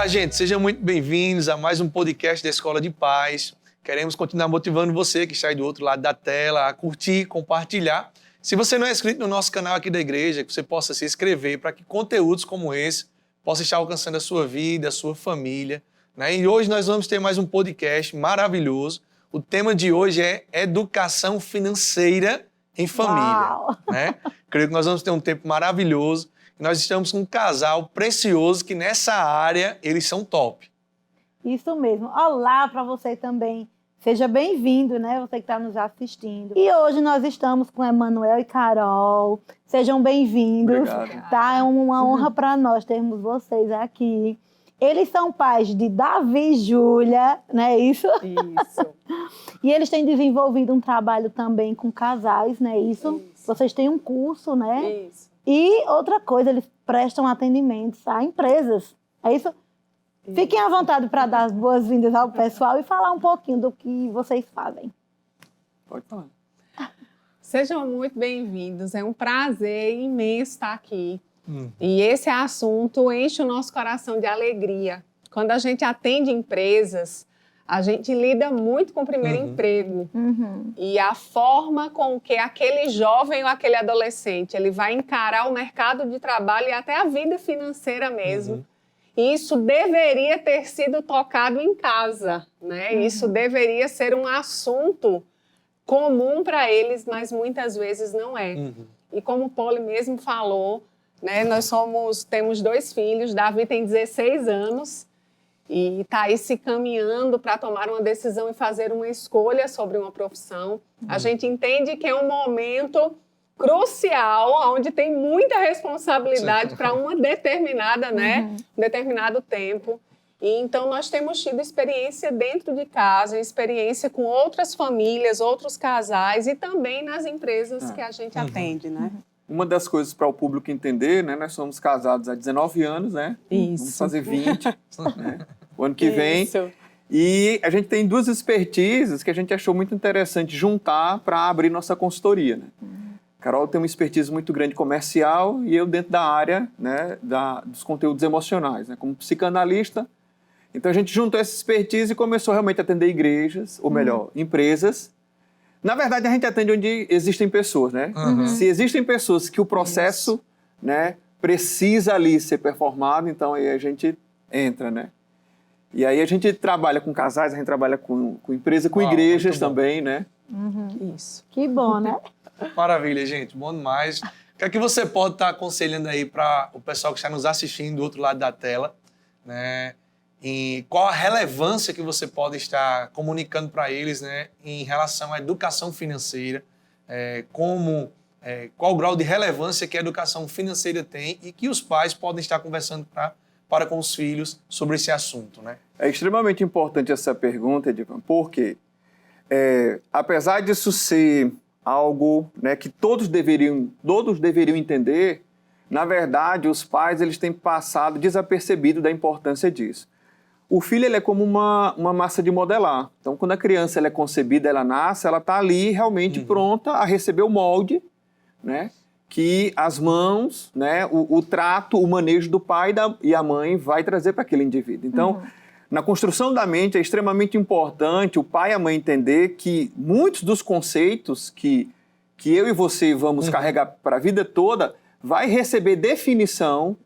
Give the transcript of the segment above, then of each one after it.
Olá, gente, sejam muito bem-vindos a mais um podcast da Escola de Paz. Queremos continuar motivando você que está aí do outro lado da tela a curtir, compartilhar. Se você não é inscrito no nosso canal aqui da igreja, que você possa se inscrever para que conteúdos como esse possam estar alcançando a sua vida, a sua família, né? E hoje nós vamos ter mais um podcast maravilhoso. O tema de hoje é educação financeira em família. Né? Creio que nós vamos ter um tempo maravilhoso. Nós estamos com um casal precioso que nessa área eles são top. Isso mesmo. Olá para você também. Seja bem-vindo, né? Você que está nos assistindo. E hoje nós estamos com Emanuel e Carol. Sejam bem-vindos. Obrigado. Tá? É uma honra para nós termos vocês aqui. Eles são pais de Davi e Júlia, não é isso? Isso. E eles têm desenvolvido um trabalho também com casais, não é isso? Vocês têm um curso, né? Isso. E outra coisa, eles prestam atendimentos a empresas, é isso? Fiquem à vontade para dar as boas-vindas ao pessoal e falar um pouquinho do que vocês fazem. Pode falar. Sejam muito bem-vindos. É um prazer imenso estar aqui. E esse assunto enche o nosso coração de alegria. Quando a gente atende empresas, a gente lida muito com o primeiro emprego. E a forma com que aquele jovem ou aquele adolescente ele vai encarar o mercado de trabalho e até a vida financeira mesmo. E isso deveria ter sido tocado em casa, né? Isso deveria ser um assunto comum para eles, mas muitas vezes não é. E como o Poli mesmo falou, né, temos 2 filhos, Davi tem 16 anos e está aí se caminhando para tomar uma decisão e fazer uma escolha sobre uma profissão. A gente entende que é um momento crucial, onde tem muita responsabilidade para uma determinada, né, um determinado tempo. E então nós temos tido experiência dentro de casa, experiência com outras famílias, outros casais e também nas empresas que a gente atende, né? Uma das coisas para o público entender, né? Nós somos casados há 19 anos, né? Isso. Vamos fazer 20, né? O ano que vem. Isso. E a gente tem 2 expertises que a gente achou muito interessante juntar para abrir nossa consultoria, né? Carol tem uma expertise muito grande comercial e eu dentro da área, né, dos conteúdos emocionais, né? Como psicanalista. Então a gente juntou essa expertise e começou realmente a atender igrejas, ou melhor, empresas. Na verdade, a gente atende onde existem pessoas, né? Se existem pessoas que o processo, né, precisa ali ser performado, então aí a gente entra, né? E aí a gente trabalha com casais, a gente trabalha com empresa, com igrejas também, né? Isso. Que bom, né? Maravilha, gente. Bom demais. O que é que você pode estar aconselhando aí para o pessoal que está nos assistindo do outro lado da tela, né? E qual a relevância que você pode estar comunicando para eles, né, em relação à educação financeira, qual o grau de relevância que a educação financeira tem e que os pais podem estar conversando para com os filhos sobre esse assunto, né? É extremamente importante essa pergunta, Edivan, porque apesar disso ser algo, né, que todos deveriam entender, na verdade, os pais eles têm passado desapercebido da importância disso. O filho ele é como uma massa de modelar. Então, quando a criança ela é concebida, ela nasce, ela está ali realmente pronta a receber o molde, né, que as mãos, né, o trato, o manejo do pai e a mãe vai trazer para aquele indivíduo. Então, na construção da mente é extremamente importante o pai e a mãe entender que muitos dos conceitos que eu e você vamos carregar para a vida toda vai receber definição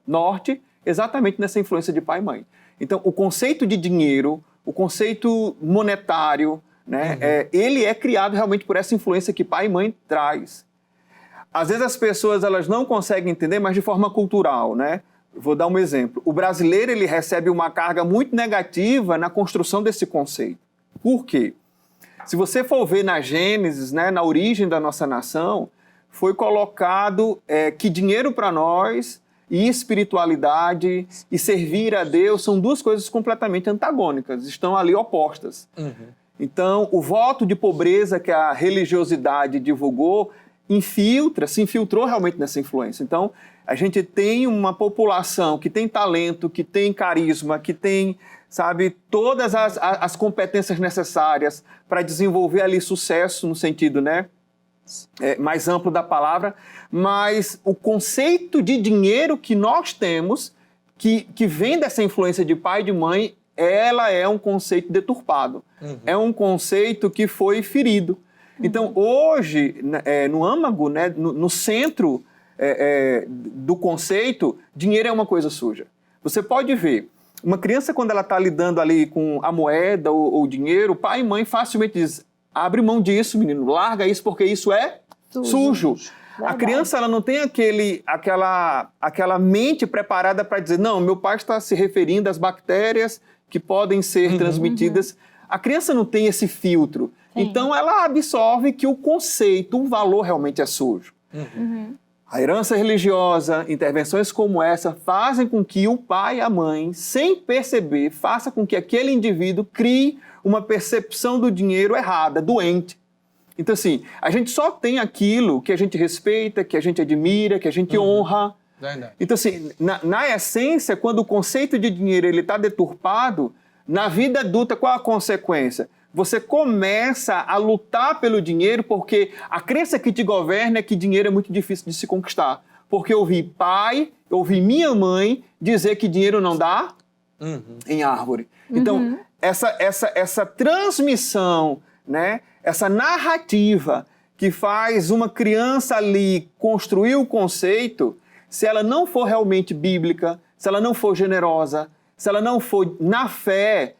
norte exatamente nessa influência de pai e mãe. Então, o conceito de dinheiro, o conceito monetário, né, ele é criado realmente por essa influência que pai e mãe traz. Às vezes as pessoas elas não conseguem entender, mas de forma cultural, né? Vou dar um exemplo. O brasileiro ele recebe uma carga muito negativa na construção desse conceito. Por quê? Se você for ver na Gênesis, né, na origem da nossa nação, foi colocado que dinheiro para nós e espiritualidade e servir a Deus são 2 coisas completamente antagônicas, estão ali opostas. Então, o voto de pobreza que a religiosidade divulgou se infiltrou realmente nessa influência. Então, a gente tem uma população que tem talento, que tem carisma, que tem, sabe, todas as competências necessárias para desenvolver ali sucesso no sentido, né, mais amplo da palavra, mas o conceito de dinheiro que nós temos que vem dessa influência de pai e de mãe, ela é um conceito deturpado. É um conceito que foi ferido. Então, hoje, no âmago, né, no centro do conceito, dinheiro é uma coisa suja. Você pode ver, uma criança, quando ela está lidando ali com a moeda ou o dinheiro, pai e mãe facilmente dizem, abre mão disso, menino, larga isso, porque isso é sujo. A criança, ela não tem aquela mente preparada para dizer, não, meu pai está se referindo às bactérias que podem ser transmitidas. A criança não tem esse filtro. Sim. Então, ela absorve que o conceito, o valor realmente é sujo. A herança religiosa, intervenções como essa, fazem com que o pai e a mãe, sem perceber, faça com que aquele indivíduo crie uma percepção do dinheiro errada, doente. Então, assim, a gente só tem aquilo que a gente respeita, que a gente admira, que a gente honra. Verdade. Então, assim, na essência, quando o conceito de dinheiro está deturpado, na vida adulta, qual a consequência? Você começa a lutar pelo dinheiro porque a crença que te governa é que dinheiro é muito difícil de se conquistar. Porque eu ouvi pai, eu ouvi minha mãe dizer que dinheiro não dá em árvore. Então, essa transmissão, né, essa narrativa que faz uma criança ali construir o conceito, se ela não for realmente bíblica, se ela não for generosa, se ela não for na fé,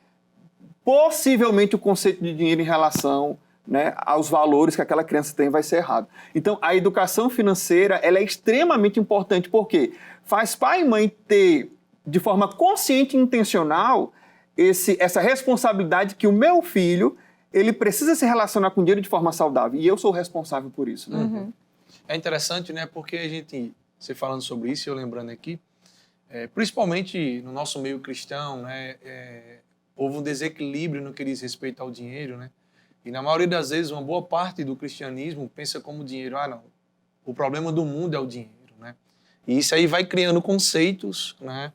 possivelmente o conceito de dinheiro em relação, né, aos valores que aquela criança tem vai ser errado. Então, a educação financeira ela é extremamente importante, porque faz pai e mãe ter, de forma consciente e intencional, essa responsabilidade que o meu filho ele precisa se relacionar com dinheiro de forma saudável. E eu sou responsável por isso. Né? É interessante, né? Porque a gente, você falando sobre isso, eu lembrando aqui, principalmente no nosso meio cristão, né? Houve um desequilíbrio no que diz respeito ao dinheiro, né? E na maioria das vezes, uma boa parte do cristianismo pensa como dinheiro. Ah, não, o problema do mundo é o dinheiro, né? E isso aí vai criando conceitos, né?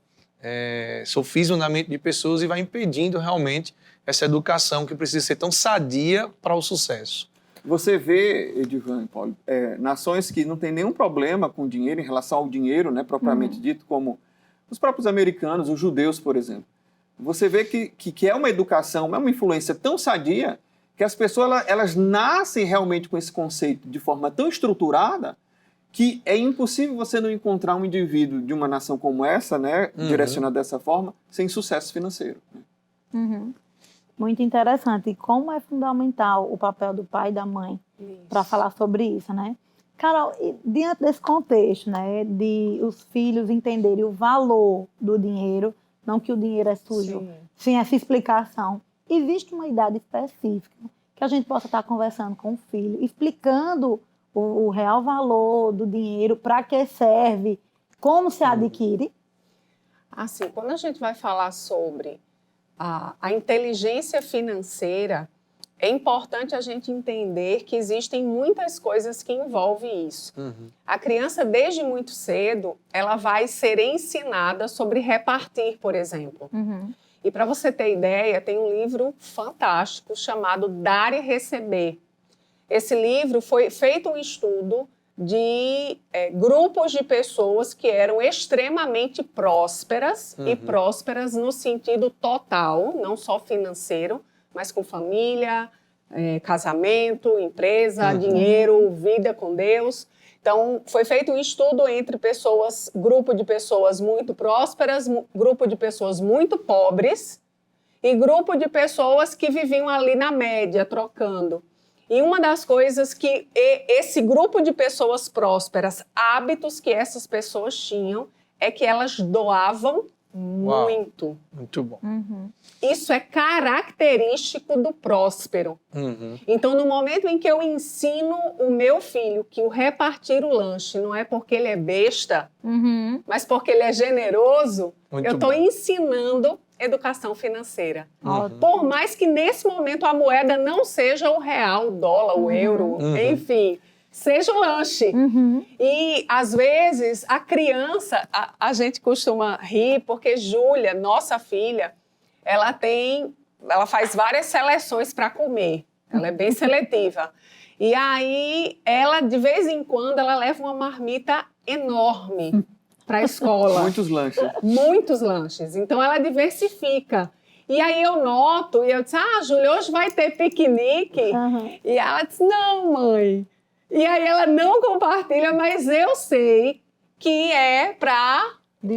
Sofisma na mente de pessoas e vai impedindo realmente essa educação que precisa ser tão sadia para o sucesso. Você vê, Edivan e Paulo, nações que não têm nenhum problema com dinheiro em relação ao dinheiro, né, propriamente dito, como os próprios americanos, os judeus, por exemplo. Você vê que é uma educação, é uma influência tão sadia que as pessoas elas nascem realmente com esse conceito de forma tão estruturada que é impossível você não encontrar um indivíduo de uma nação como essa, né, direcionado dessa forma, sem sucesso financeiro. Muito interessante. E como é fundamental o papel do pai e da mãe para falar sobre isso, né? Carol, diante desse contexto, né, de os filhos entenderem o valor do dinheiro, não que o dinheiro é sujo, sem essa explicação, existe uma idade específica que a gente possa estar conversando com o filho, explicando o real valor do dinheiro, para que serve, como se adquire? Assim, quando a gente vai falar sobre a inteligência financeira, é importante a gente entender que existem muitas coisas que envolvem isso. A criança, desde muito cedo, ela vai ser ensinada sobre repartir, por exemplo. E para você ter ideia, tem um livro fantástico chamado Dar e Receber. Esse livro foi feito um estudo de grupos de pessoas que eram extremamente prósperas, e prósperas no sentido total, não só financeiro, mas com família, casamento, empresa, dinheiro, vida com Deus. Então, foi feito um estudo entre pessoas, grupo de pessoas muito prósperas, grupo de pessoas muito pobres e grupo de pessoas que viviam ali na média, trocando. E uma das coisas que esse grupo de pessoas prósperas, hábitos que essas pessoas tinham, é que elas doavam muito. Uau, muito bom. Isso é característico do próspero. Então, no momento em que eu ensino o meu filho que o repartir o lanche não é porque ele é besta, mas porque ele é generoso, Muito eu estou bom. ensinando educação financeira. Por mais que nesse momento a moeda não seja o real, o dólar, o euro, enfim, seja o lanche. E, às vezes, a criança, a gente costuma rir, porque Júlia, nossa filha, ela faz várias seleções para comer. Ela é bem seletiva. E aí, ela, de vez em quando, ela leva uma marmita enorme. para a escola. Muitos lanches. Muitos lanches. Então, ela diversifica. E aí eu noto, e eu disse, Júlia, hoje vai ter piquenique? Uhum. E ela disse, não, mãe. E aí ela não compartilha, mas eu sei que é para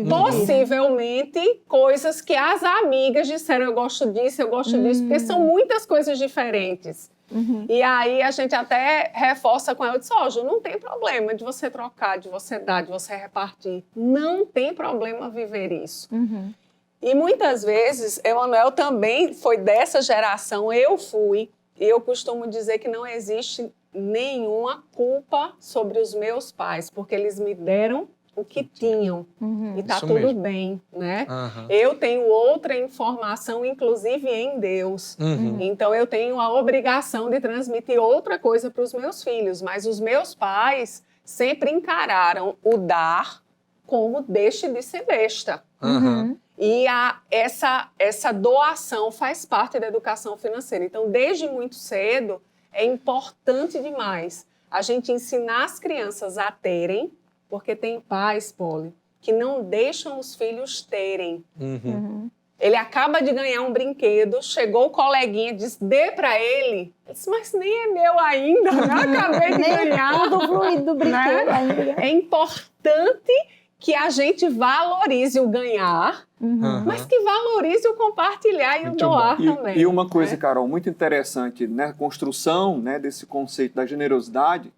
possivelmente coisas que as amigas disseram, eu gosto disso, porque são muitas coisas diferentes. Uhum. E aí a gente até reforça com ela, eu disse, Ju, não tem problema de você trocar, de você dar, de você repartir. Não tem problema viver isso. Uhum. E muitas vezes, Emanuel também foi dessa geração, eu fui, e eu costumo dizer que não existe nenhuma culpa sobre os meus pais, porque eles me deram o que tinham. Uhum. E tá Isso tudo mesmo. bem, né? Aham. Eu tenho outra informação, inclusive em Deus. Uhum. Então, eu tenho a obrigação de transmitir outra coisa para os meus filhos. Mas os meus pais sempre encararam o dar como deixe de ser besta. Aham. E essa doação faz parte da educação financeira. Então, desde muito cedo, é importante demais a gente ensinar as crianças a terem, porque tem pais, Poli, que não deixam os filhos terem. Uhum. Uhum. Ele acaba de ganhar um brinquedo, chegou o coleguinha, disse, dê para ele. Ele disse, mas nem é meu ainda, né? Acabei de Nem ganhar. tudo fluido do brinquedo Né? ainda. É importante que a gente valorize o ganhar, Uhum. mas que valorize o compartilhar e Muito o doar bom. também. E uma coisa, né? Carol, muito interessante na construção, né, desse conceito da generosidade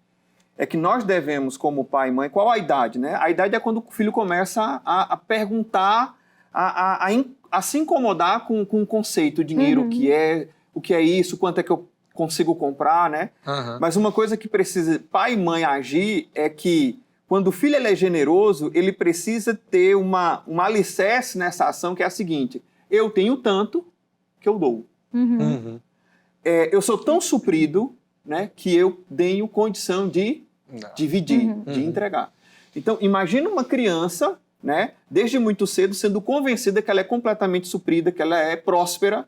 é que nós devemos, como pai e mãe, qual a idade? Né? A idade é quando o filho começa a perguntar, a se incomodar com o conceito, dinheiro, o que é isso, quanto é que eu consigo comprar, né? Aham. Mas uma coisa que precisa pai e mãe agir é que quando o filho ele é generoso, ele precisa ter um alicerce nessa ação que é a seguinte: eu tenho tanto que eu dou. Uhum. Uhum. Eu sou tão suprido, né, que eu tenho condição de Não. dividir, Uhum. de entregar. Então, imagina uma criança, né, desde muito cedo, sendo convencida que ela é completamente suprida, que ela é próspera,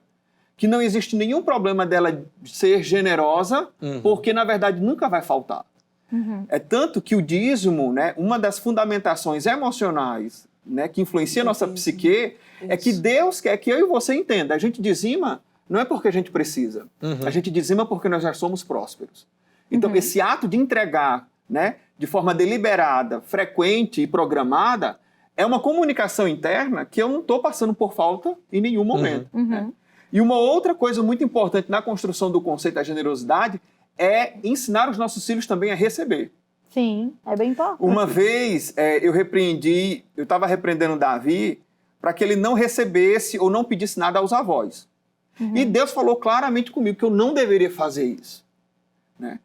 que não existe nenhum problema dela ser generosa, Uhum. porque, na verdade, nunca vai faltar. Uhum. É tanto que o dízimo, né, uma das fundamentações emocionais, né, que influencia a nossa psique, é que Deus quer que eu e você entenda. A gente dizima não é porque a gente precisa. Uhum. A gente dizima porque nós já somos prósperos. Então, esse ato de entregar, né, de forma deliberada, frequente e programada, é uma comunicação interna que eu não estou passando por falta em nenhum momento. Uhum. Né? E uma outra coisa muito importante na construção do conceito da generosidade é ensinar os nossos filhos também a receber. Sim, é bem importante. Uma vez eu estava repreendendo Davi para que ele não recebesse ou não pedisse nada aos avós. E Deus falou claramente comigo que eu não deveria fazer isso. Né?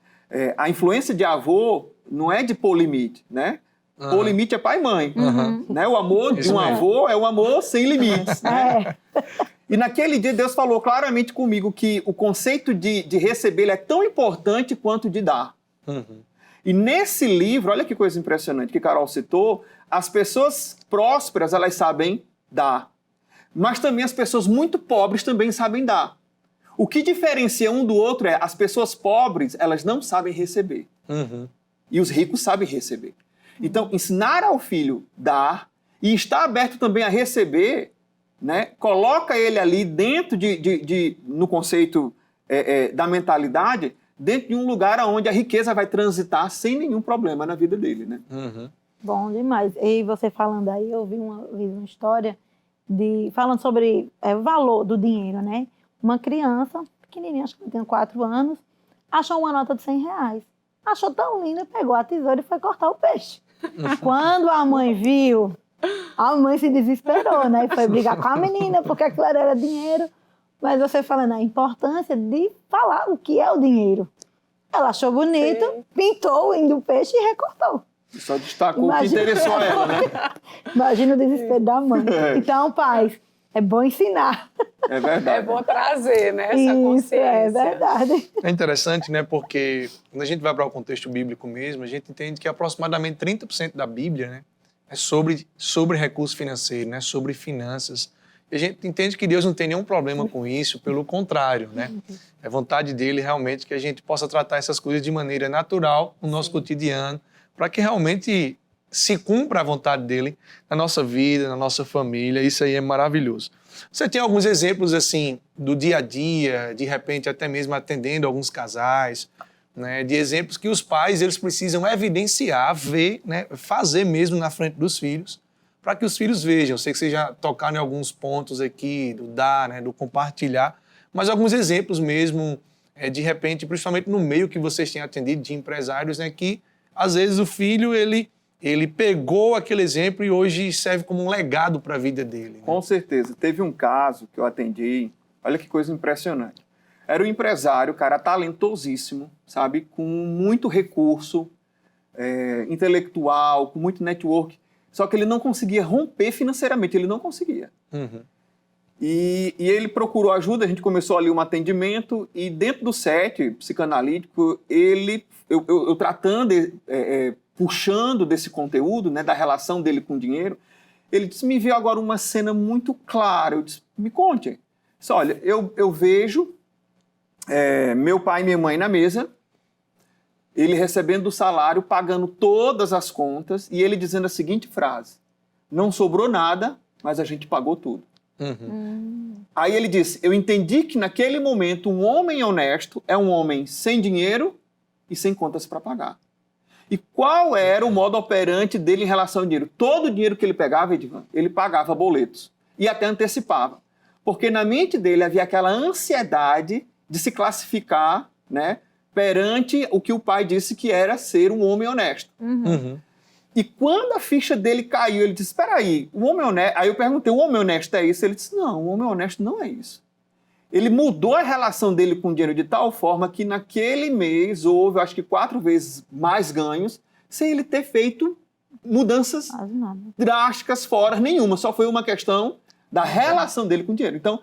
A influência de avô não é de pôr limite, né? Aham. Pôr limite é pai e mãe. Aham. Né? O amor de Isso um mesmo. avô é um amor sem limites. Né? É. E naquele dia Deus falou claramente comigo que o conceito de receber ele é tão importante quanto de dar. Uhum. E nesse livro, olha que coisa impressionante que Carol citou, as pessoas prósperas, elas sabem dar. Mas também as pessoas muito pobres também sabem dar. O que diferencia um do outro é as pessoas pobres, elas não sabem receber. Uhum. E os ricos sabem receber. Então, ensinar ao filho dar e estar aberto também a receber, né, coloca ele ali dentro no conceito da mentalidade, dentro de um lugar onde a riqueza vai transitar sem nenhum problema na vida dele, né? Uhum. Bom demais. E você falando aí, eu vi uma história falando sobre o valor do dinheiro, né? Uma criança, pequenininha, acho que ela tem 4 anos, achou uma nota de R$100. Achou tão linda, pegou a tesoura e foi cortar o peixe. Quando a mãe viu, a mãe se desesperou, né? E foi brigar com a menina, porque aquilo era dinheiro. Mas você falando a importância de falar o que é o dinheiro. Ela achou bonito, Sim. pintou o peixe e recortou. Só destacou o que Imagina. interessou a ela, né? Imagina o desespero da mãe. Então, pais, é bom ensinar. É verdade. É bom trazer, né, essa Isso, consciência. é verdade. É interessante, né? Porque quando a gente vai para o contexto bíblico mesmo, a gente entende que aproximadamente 30% da Bíblia, né, é sobre recurso financeiro, né? Sobre finanças. E a gente entende que Deus não tem nenhum problema com isso, pelo contrário, né? É vontade dele realmente que a gente possa tratar essas coisas de maneira natural no nosso cotidiano, para que realmente se cumpra a vontade dele na nossa vida, na nossa família. Isso aí é maravilhoso. Você tem alguns exemplos assim do dia a dia, de repente até mesmo atendendo alguns casais, né, de exemplos que os pais eles precisam evidenciar, ver, né, fazer mesmo na frente dos filhos, para que os filhos vejam. Eu sei que vocês já tocaram em alguns pontos aqui, do dar, né, do compartilhar, mas alguns exemplos mesmo, de repente, principalmente no meio que vocês têm atendido de empresários, né, que às vezes o filho ele pegou aquele exemplo e hoje serve como um legado para a vida dele. Né? Com certeza. Teve um caso que eu atendi, olha que coisa impressionante. Era um empresário, cara talentosíssimo, sabe, com muito recurso intelectual, com muito network, só que ele não conseguia romper financeiramente, ele não conseguia. Uhum. E ele procurou ajuda, a gente começou ali um atendimento, e dentro do set psicanalítico, eu tratando, puxando desse conteúdo, né, da relação dele com o dinheiro, ele disse, me veio agora uma cena muito clara, eu disse, me conte. Eu disse, olha, eu vejo meu pai e minha mãe na mesa, ele recebendo o salário, pagando todas as contas, e ele dizendo a seguinte frase, não sobrou nada, mas a gente pagou tudo. Uhum. Aí ele disse, eu entendi que naquele momento um homem honesto é um homem sem dinheiro e sem contas para pagar. E qual era o modo operante dele em relação ao dinheiro? Todo o dinheiro que ele pegava, Edivan, ele pagava boletos e até antecipava. Porque na mente dele havia aquela ansiedade de se classificar, né, perante o que o pai disse que era ser um homem honesto. Uhum. E quando a ficha dele caiu, ele disse, espera aí, o homem honesto... Aí eu perguntei, o homem honesto é isso? Ele disse, não, o homem honesto não é isso. Ele mudou a relação dele com o dinheiro de tal forma que naquele mês houve, acho que 4 vezes mais ganhos, sem ele ter feito mudanças drásticas fora nenhuma. Só foi uma questão da relação dele com o dinheiro. Então,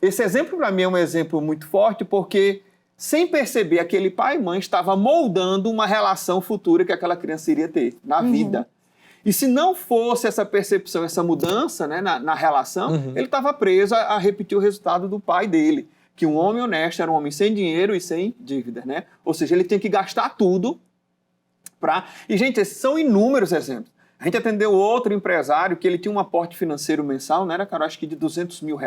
esse exemplo para mim é um exemplo muito forte porque, sem perceber, aquele pai e mãe estava moldando uma relação futura que aquela criança iria ter na vida. E se não fosse essa percepção, essa mudança, né, na relação, ele estava preso a repetir o resultado do pai dele, que um homem honesto era um homem sem dinheiro e sem dívida, né? Ou seja, ele tinha que gastar tudo para... E, gente, esses são inúmeros exemplos. A gente atendeu outro empresário que ele tinha um aporte financeiro mensal, não era, cara, acho que de R$200 mil.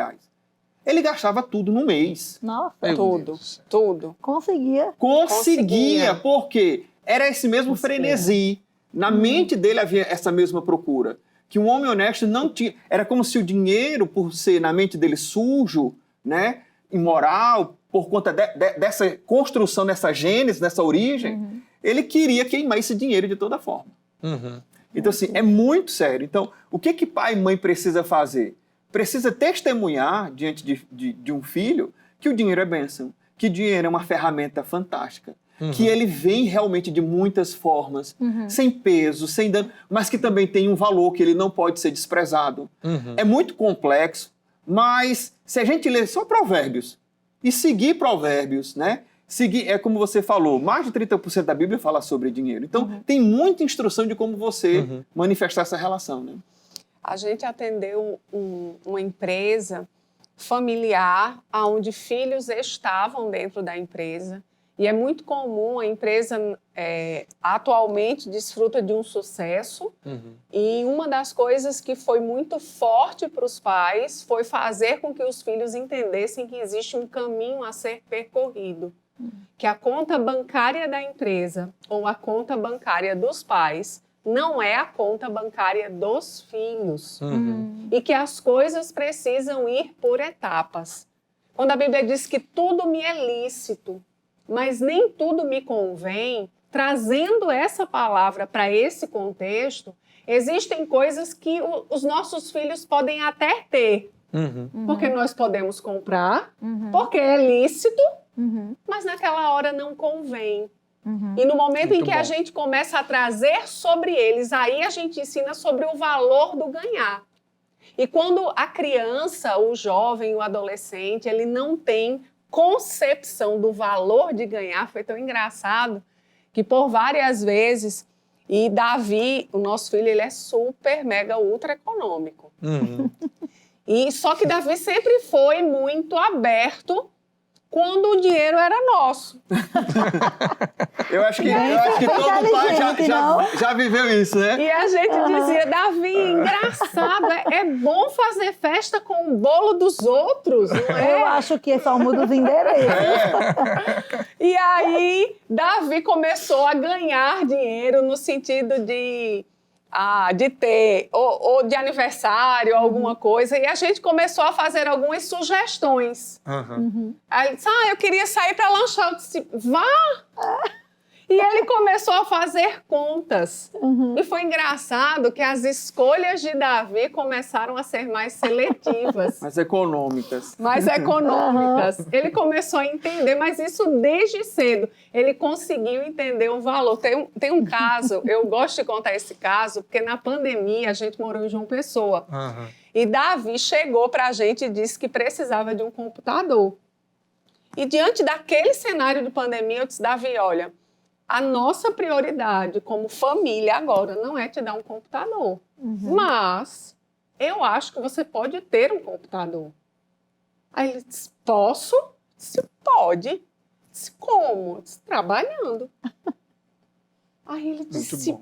Ele gastava tudo no mês. Nossa, Tudo. Conseguia, porque era esse mesmo frenesi. Na mente dele havia essa mesma procura. Que um homem honesto não tinha... Era como se o dinheiro, por ser na mente dele sujo, né, imoral, por conta dessa construção, dessa gênese, dessa origem, ele queria queimar esse dinheiro de toda forma. Então, assim, é muito sério. Então, o que pai e mãe precisa fazer? Precisa testemunhar diante de um filho que o dinheiro é bênção, que o dinheiro é uma ferramenta fantástica, que ele vem realmente de muitas formas, sem peso, sem dano, mas que também tem um valor que ele não pode ser desprezado. É muito complexo, mas se a gente ler só Provérbios e seguir Provérbios, né? Seguir, é como você falou, mais de 30% da Bíblia fala sobre dinheiro. Então, tem muita instrução de como você manifestar essa relação, né? A gente atendeu uma empresa familiar onde filhos estavam dentro da empresa. E é muito comum, a empresa atualmente desfruta de um sucesso. E uma das coisas que foi muito forte para os pais foi fazer com que os filhos entendessem que existe um caminho a ser percorrido. Que a conta bancária da empresa ou a conta bancária dos pais não é a conta bancária dos filhos. E que as coisas precisam ir por etapas. Quando a Bíblia diz que tudo me é lícito, mas nem tudo me convém, trazendo essa palavra para esse contexto, existem coisas que os nossos filhos podem até ter. Porque nós podemos comprar, porque é lícito, mas naquela hora não convém. E no momento em que a gente começa a trazer sobre eles, aí a gente ensina sobre o valor do ganhar. E quando a criança, o jovem, o adolescente, ele não tem concepção do valor de ganhar, foi tão engraçado que por várias vezes, e Davi, o nosso filho, ele é super, mega, ultra econômico. E só que Davi sempre foi muito aberto quando o dinheiro era nosso. Eu acho que todo pai já viveu isso, né? E a gente dizia, Davi, engraçado, é bom fazer festa com o bolo dos outros, não é? Eu acho que só muda os endereços. E aí, Davi começou a ganhar dinheiro no sentido de ter, ou de aniversário, alguma coisa, e a gente começou a fazer algumas sugestões. Aí ele disse, eu queria sair para lanchar. Eu disse, vá! E ele começou a fazer contas. E foi engraçado que as escolhas de Davi começaram a ser mais seletivas. Mais econômicas. Mais econômicas. Ele começou a entender, mas isso desde cedo. Ele conseguiu entender o valor. Tem um caso, eu gosto de contar esse caso, porque na pandemia a gente morou em João Pessoa. E Davi chegou para a gente e disse que precisava de um computador. E diante daquele cenário de pandemia, eu disse, Davi, olha, a nossa prioridade como família agora não é te dar um computador. Mas eu acho que você pode ter um computador. Aí ele disse, posso? Eu disse, pode. Eu disse, como? Eu disse, trabalhando. Aí ele disse,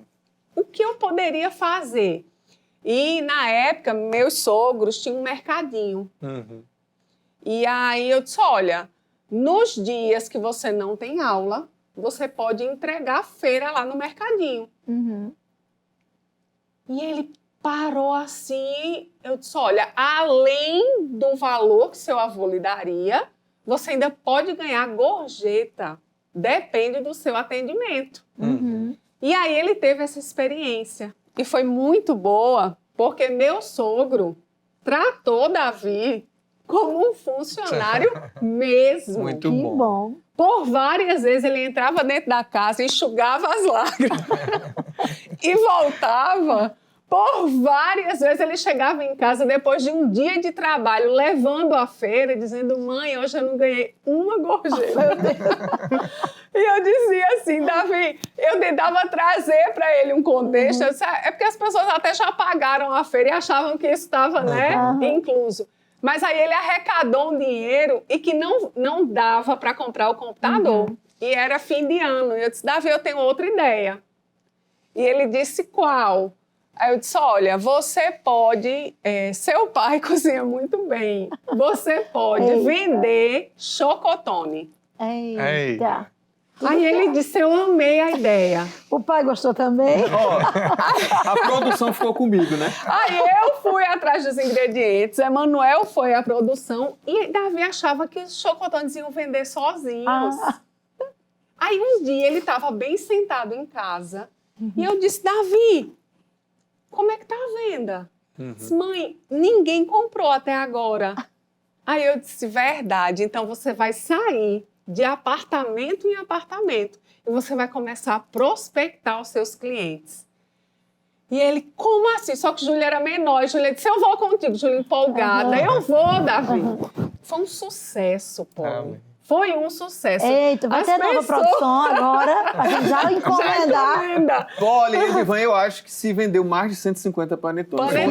o que eu poderia fazer? E na época, meus sogros tinham um mercadinho. E aí eu disse, olha, nos dias que você não tem aula, você pode entregar a feira lá no mercadinho. E ele parou assim, eu disse, olha, além do valor que seu avô lhe daria, você ainda pode ganhar gorjeta, depende do seu atendimento. E aí ele teve essa experiência, e foi muito boa, porque meu sogro tratou Davi como um funcionário mesmo. Muito Que bom. bom. Por várias vezes ele entrava dentro da casa, enxugava as lágrimas e voltava. Por várias vezes ele chegava em casa depois de um dia de trabalho, levando a feira, dizendo, mãe, hoje eu não ganhei uma gorjeta. E eu dizia assim, Davi, eu tentava trazer para ele um contexto, eu disse, é porque as pessoas até já pagaram a feira e achavam que isso estava, né, incluso. Mas aí ele arrecadou um dinheiro e que não dava para comprar o computador. E era fim de ano. E eu disse, Davi, eu tenho outra ideia. E ele disse, qual? Aí eu disse, olha, você pode... seu pai cozinha muito bem. Você pode vender chocotone. Eita. Aí ele disse, eu amei a ideia. O pai gostou também? A produção ficou comigo, né? Aí eu fui atrás dos ingredientes, Emanuel foi à produção e Davi achava que os chocotones iam vender sozinhos. Aí um dia ele estava bem sentado em casa e eu disse, Davi, como é que tá a venda? Disse, mãe, ninguém comprou até agora. Aí eu disse, verdade, então você vai sair de apartamento em apartamento e você vai começar a prospectar os seus clientes. E ele, como assim? Só que Júlia era menor. E Júlia disse, eu vou contigo, Júlia empolgada. Eu vou, Davi. Foi um sucesso, Paulo. Foi um sucesso. Eita, vai ter nova produção agora, a gente já encomendar. Olha, Edivan, eu acho que se vendeu mais de 150 panetones. Foi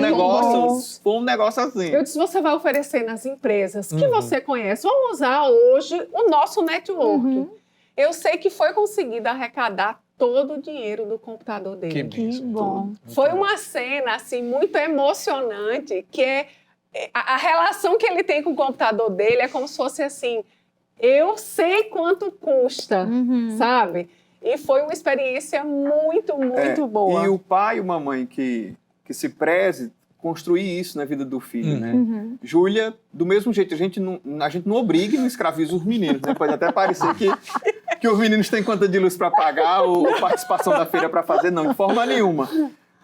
um negócio assim. Eu disse, você vai oferecer nas empresas que você conhece. Vamos usar hoje o nosso network. Eu sei que foi conseguido arrecadar todo o dinheiro do computador dele. Que bom. Foi uma cena, assim, muito emocionante, que é a relação que ele tem com o computador dele é como se fosse assim, eu sei quanto custa, sabe? E foi uma experiência muito, muito boa. E o pai e uma mãe que se preze construir isso na vida do filho, né? Júlia, do mesmo jeito, a gente não obriga e não escraviza os meninos, né? Pode até parecer que os meninos têm conta de luz para pagar ou participação da feira para fazer, não, de forma nenhuma.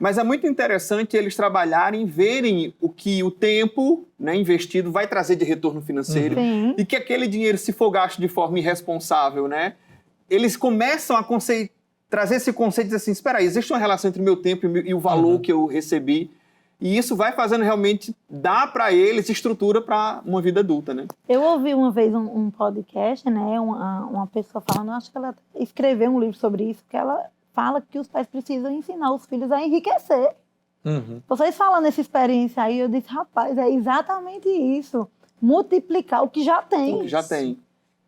Mas é muito interessante eles trabalharem, verem o que o tempo, né, investido vai trazer de retorno financeiro e que aquele dinheiro, se for gasto de forma irresponsável, né, eles começam a trazer esse conceito de assim, espera aí, existe uma relação entre o meu tempo e o valor que eu recebi. E isso vai fazendo realmente dar para eles estrutura para uma vida adulta, né? Eu ouvi uma vez um podcast, né, uma pessoa falando, acho que ela escreveu um livro sobre isso, que ela fala que os pais precisam ensinar os filhos a enriquecer. Vocês falam nessa experiência aí, eu disse, rapaz, é exatamente isso. Multiplicar o que já tem. O que já tem.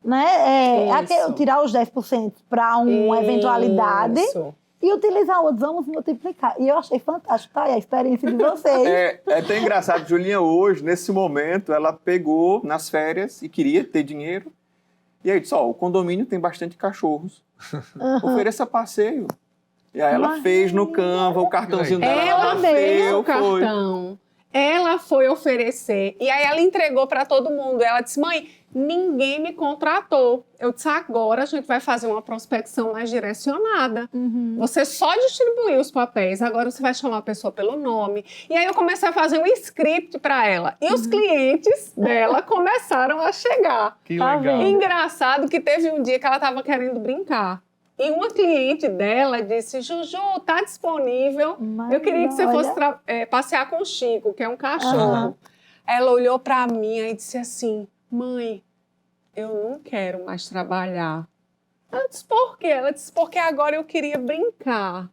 né? Isso. Tirar os 10% para uma eventualidade Isso. e utilizar outros, vamos multiplicar. E eu achei fantástico, tá? E a experiência de vocês. É até engraçado, Julinha hoje, nesse momento, ela pegou nas férias e queria ter dinheiro. E aí disse, o condomínio tem bastante cachorros. Ofereça passeio. E aí ela fez no Canva, o cartãozinho dela. Ela fez o foi. cartão. Ela foi oferecer. E aí ela entregou para todo mundo. Ela disse, mãe, ninguém me contratou. Eu disse, agora a gente vai fazer uma prospecção mais direcionada. Você só distribuiu os papéis. Agora você vai chamar a pessoa pelo nome. E aí eu comecei a fazer um script para ela. E os clientes dela começaram a chegar. Que Tá legal. vendo? Engraçado que teve um dia que ela estava querendo brincar. E uma cliente dela disse, Juju, tá disponível. Mas Eu queria que você olha- fosse passear com o Chico, que é um cachorro. Aham. Ela olhou para mim e disse assim, mãe, eu não quero mais trabalhar. Eu disse, por quê? Ela disse, porque agora eu queria brincar.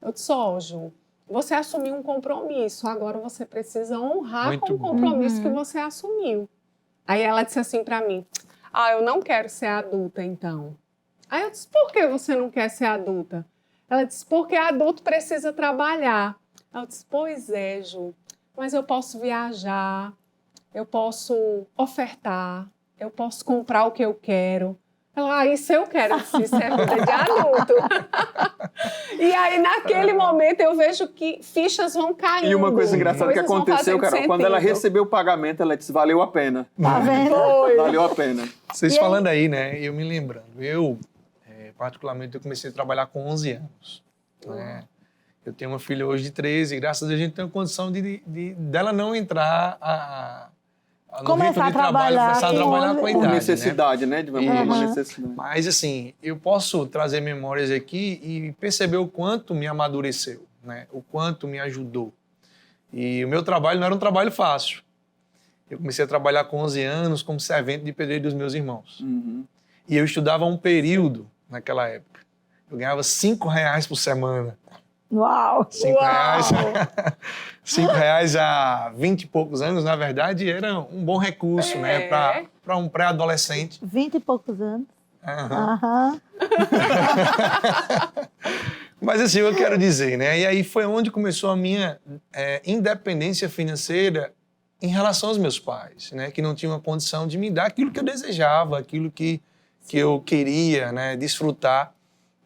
Eu disse, Ju, você assumiu um compromisso, agora você precisa honrar Muito com o bom. compromisso que você assumiu. Aí ela disse assim para mim, eu não quero ser adulta então. Aí eu disse, por que você não quer ser adulta? Ela disse, porque adulto precisa trabalhar. Aí eu disse, pois é, Ju, mas eu posso viajar, eu posso ofertar, eu posso comprar o que eu quero. Ela, isso eu quero, eu disse, isso é vida de adulto. E aí, naquele momento, eu vejo que fichas vão caindo. E uma coisa engraçada que coisas vão aconteceu, fazendo Carol, quando ela sentido. recebeu o pagamento, ela disse, valeu a pena. Tá vendo? Foi. Valeu a pena. Vocês E aí? falando aí, né? Eu me lembrando. Eu, particularmente, eu comecei a trabalhar com 11 anos. Né? Eu tenho uma filha hoje de 13 e graças a Deus a gente tem a condição dela não entrar no Começar ritmo de trabalho, a começar a trabalhar com a Por idade, né? necessidade, né? Digamos, por uma Uhum. necessidade. Mas, assim, eu posso trazer memórias aqui e perceber o quanto me amadureceu, né? O quanto me ajudou. E o meu trabalho não era um trabalho fácil. Eu comecei a trabalhar com 11 anos como servente de pedreiro dos meus irmãos. Uhum. E eu estudava um período naquela época. Eu ganhava R$5 por semana. Uau! R$5, R$5 há 20 e poucos anos, na verdade, era um bom recurso, né? Para um pré-adolescente. 20 e poucos anos. Aham. Aham. Mas assim, eu quero dizer, né? E aí foi onde começou a minha independência financeira em relação aos meus pais, né? Que não tinham a condição de me dar aquilo que eu desejava, aquilo que eu queria, né? Desfrutar.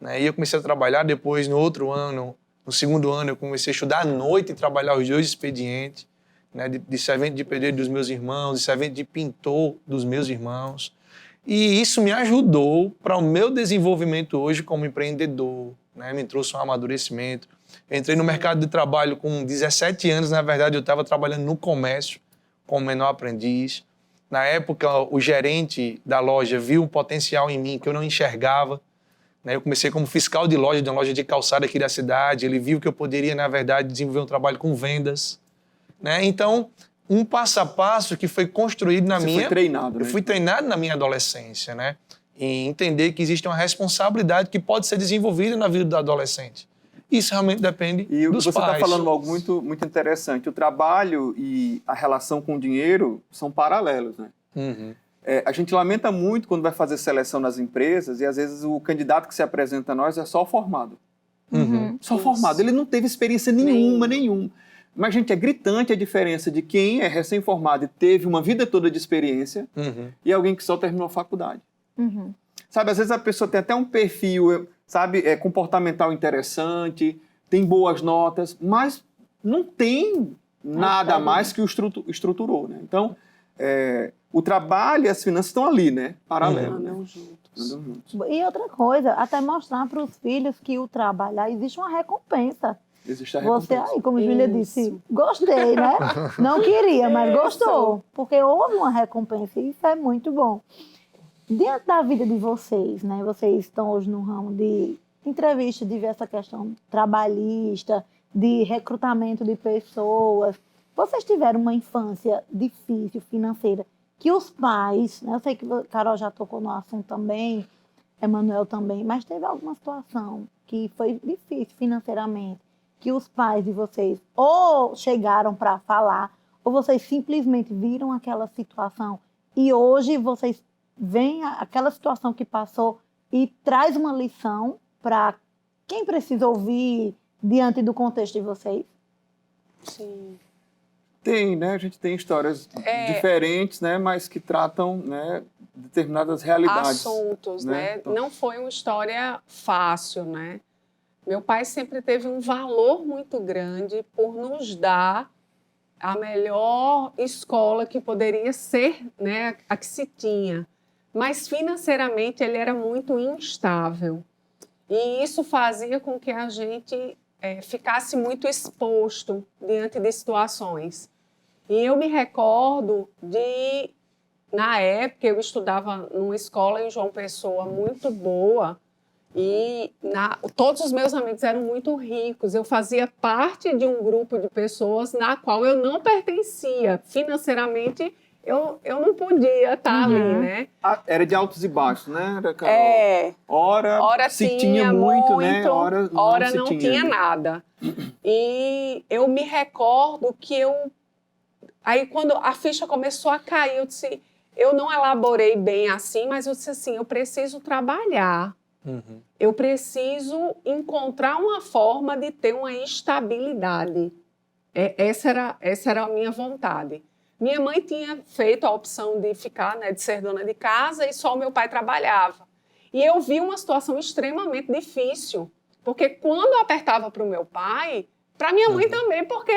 Né? E eu comecei a trabalhar depois, no outro ano, no segundo ano, eu comecei a estudar à noite e trabalhar os 2 expedientes, né? De servente de pedreiro dos meus irmãos, de servente de pintor dos meus irmãos. E isso me ajudou para o meu desenvolvimento hoje como empreendedor, né? Me trouxe um amadurecimento. Eu entrei no mercado de trabalho com 17 anos, na verdade eu estava trabalhando no comércio como menor aprendiz. Na época, o gerente da loja viu um potencial em mim que eu não enxergava. Né? Eu comecei como fiscal de uma loja de calçada aqui da cidade. Ele viu que eu poderia, na verdade, desenvolver um trabalho com vendas. Né? Então, um passo a passo que foi construído na Você minha... foi treinado, né? Eu fui treinado na minha adolescência, né? Em entender que existe uma responsabilidade que pode ser desenvolvida na vida do adolescente. Isso realmente depende E dos você pais. está falando algo muito, muito interessante. O trabalho e a relação com o dinheiro são paralelos, né? Uhum. A gente lamenta muito quando vai fazer seleção nas empresas e às vezes o candidato que se apresenta a nós é só formado. Uhum. Só Isso. formado. Ele não teve experiência nenhuma. Mas, gente, é gritante a diferença de quem é recém-formado e teve uma vida toda de experiência Uhum. e alguém que só terminou a faculdade. Uhum. Sabe, às vezes a pessoa tem até um perfil, sabe, comportamental interessante, tem boas notas, mas não tem nada a mais que o estruturou, né? Então, o trabalho e as finanças estão ali, né? Paralelo. Andam Né? juntos. Andam juntos. E outra coisa, até mostrar para os filhos que o trabalhar existe uma recompensa. Existe a Você, recompensa. aí, como a Júlia Isso. disse, gostei, né? Não queria, mas Isso. gostou. Porque houve uma recompensa e isso é muito bom. Dentro da vida de vocês, né? Vocês estão hoje no ramo de entrevista, de ver essa questão trabalhista, de recrutamento de pessoas. Vocês tiveram uma infância difícil, financeira, que os pais, né? Eu sei que a Carol já tocou no assunto também, Emanuel também, mas teve alguma situação que foi difícil financeiramente, que os pais de vocês ou chegaram para falar, ou vocês simplesmente viram aquela situação e hoje vocês vem aquela situação que passou e traz uma lição para quem precisa ouvir diante do contexto de vocês? Sim. Tem, né? A gente tem histórias diferentes, né? Mas que tratam, né, determinadas realidades. Assuntos, né? Não foi uma história fácil, né? Meu pai sempre teve um valor muito grande por nos dar a melhor escola que poderia ser, né, a que se tinha. Mas financeiramente ele era muito instável. E isso fazia com que a gente ficasse muito exposto diante de situações. E eu me recordo de, na época, eu estudava numa escola em João Pessoa muito boa e todos os meus amigos eram muito ricos. Eu fazia parte de um grupo de pessoas na qual eu não pertencia. Financeiramente, eu não podia estar ali, né? Era de altos e baixos, né? Era, Hora se tinha muito, né? Hora não tinha nada. E eu me recordo que aí, quando a ficha começou a cair, eu disse, eu não elaborei bem assim, mas eu disse assim, eu preciso trabalhar. Uhum. Eu preciso encontrar uma forma de ter uma estabilidade. Essa era a minha vontade. Minha mãe tinha feito a opção de ficar, né, de ser dona de casa e só o meu pai trabalhava. E eu vi uma situação extremamente difícil, porque quando eu apertava para o meu pai, para minha mãe também, porque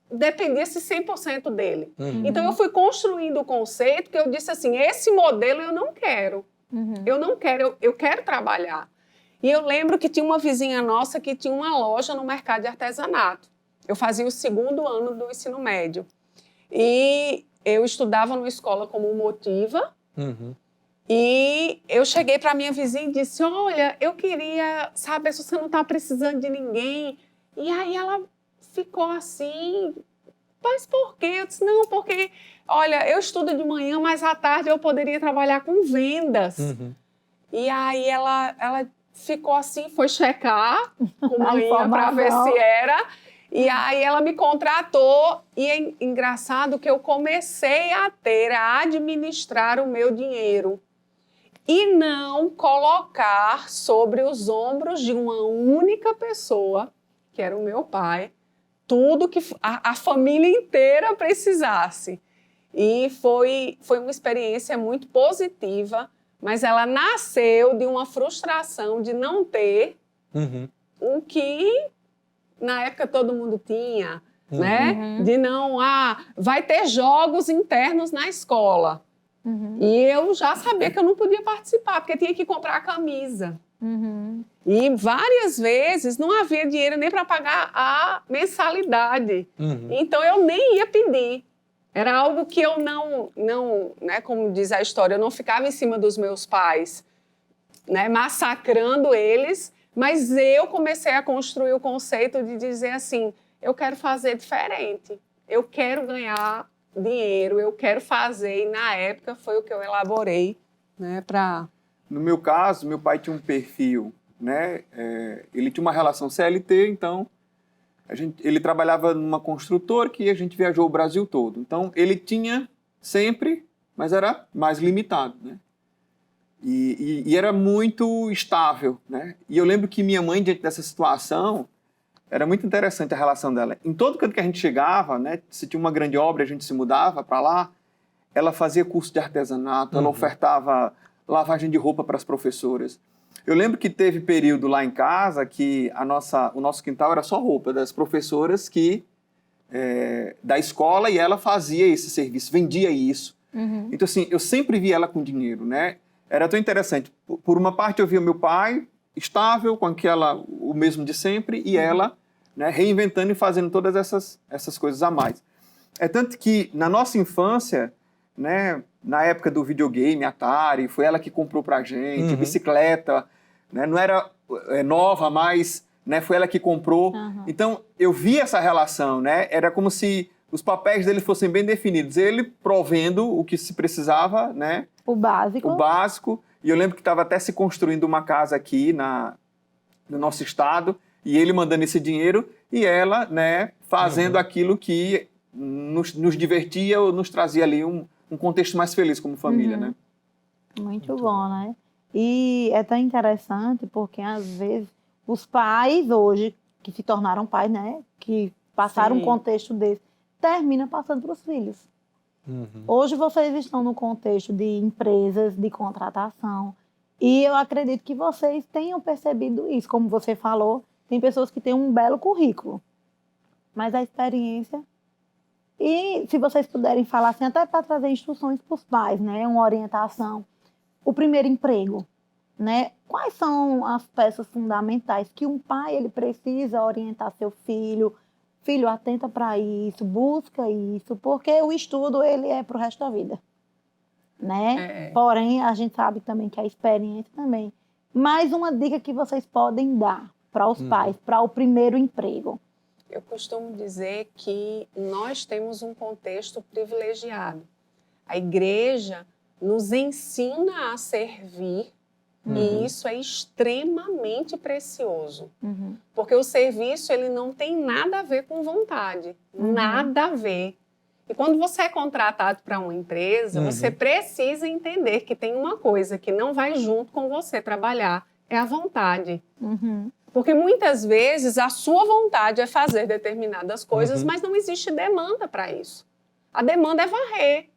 dependia-se 100% dele. Uhum. Então, eu fui construindo o conceito que eu disse assim, esse modelo eu não quero. Eu não quero, eu quero trabalhar. E eu lembro que tinha uma vizinha nossa que tinha uma loja no mercado de artesanato. Eu fazia o 2º ano do ensino médio. E eu estudava numa escola como Motiva. Uhum. E eu cheguei para minha vizinha e disse, olha, eu queria saber se você não está precisando de ninguém. E aí ela ficou assim, mas por quê? Eu disse, não, porque, olha, eu estudo de manhã, mas à tarde eu poderia trabalhar com vendas. Uhum. E aí ela ficou assim, foi checar com manhã para ver se era. E aí ela me contratou e é engraçado que eu comecei a administrar o meu dinheiro e não colocar sobre os ombros de uma única pessoa, que era o meu pai, tudo que a família inteira precisasse. E foi uma experiência muito positiva, mas ela nasceu de uma frustração de não ter o que na época todo mundo tinha, né? De não, vai ter jogos internos na escola. E eu já sabia que eu não podia participar, porque tinha que comprar a camisa. E várias vezes não havia dinheiro nem para pagar a mensalidade. Então eu nem ia pedir. Era algo que eu não, né, como diz a história, eu não ficava em cima dos meus pais, né, massacrando eles, mas eu comecei a construir o conceito de dizer assim, eu quero fazer diferente, eu quero ganhar dinheiro, eu quero fazer, e na época foi o que eu elaborei, né, para... No meu caso, meu pai tinha um perfil, né, ele tinha uma relação CLT, então ele trabalhava numa construtora que a gente viajou o Brasil todo. Então, ele tinha sempre, mas era mais limitado, né? E era muito estável, né? E eu lembro que minha mãe, diante dessa situação, era muito interessante a relação dela. Em todo canto que a gente chegava, né, se tinha uma grande obra, a gente se mudava para lá, ela fazia curso de artesanato, ela ofertava lavagem de roupa para as professoras. Eu lembro que teve período lá em casa que o nosso quintal era só roupa das professoras da escola, e ela fazia esse serviço, vendia isso. Então, assim, eu sempre vi ela com dinheiro, né? Era tão interessante. Por uma parte, eu via meu pai estável, com o mesmo de sempre, e ela, né, reinventando e fazendo todas essas coisas a mais. É tanto que, na nossa infância, né, na época do videogame, Atari, foi ela que comprou pra gente, bicicleta, né, não era nova, mas, né, foi ela que comprou. Então, eu vi essa relação, né, era como se os papéis dele fossem bem definidos. Ele provendo o que se precisava, né? O básico. E eu lembro que estava até se construindo uma casa aqui no nosso estado, e ele mandando esse dinheiro, e ela, né, fazendo aquilo que nos divertia ou nos trazia ali um contexto mais feliz como família, né? Muito bom, né? E é tão interessante porque, às vezes, os pais hoje, que se tornaram pais, né? Que passaram um Sim. contexto desse, termina passando para os filhos. Uhum. Hoje vocês estão no contexto de empresas, de contratação, e eu acredito que vocês tenham percebido isso. Como você falou, tem pessoas que têm um belo currículo, mas a experiência... E se vocês puderem falar assim, até para trazer instruções para os pais, né? Uma orientação. O primeiro emprego, né? Quais são as peças fundamentais que um pai ele precisa orientar seu filho? Filho, atenta para isso, busca isso, porque o estudo ele é para o resto da vida, né? Porém, a gente sabe também que a experiência também. Mais uma dica que vocês podem dar para os pais, para o primeiro emprego. Eu costumo dizer que nós temos um contexto privilegiado. A igreja nos ensina a servir e isso é extremamente precioso. Porque o serviço ele não tem nada a ver com vontade, nada a ver. E quando você é contratado para uma empresa, você precisa entender que tem uma coisa que não vai junto com você trabalhar, é a vontade. Porque muitas vezes a sua vontade é fazer determinadas coisas, mas não existe demanda para isso. A demanda é varrer,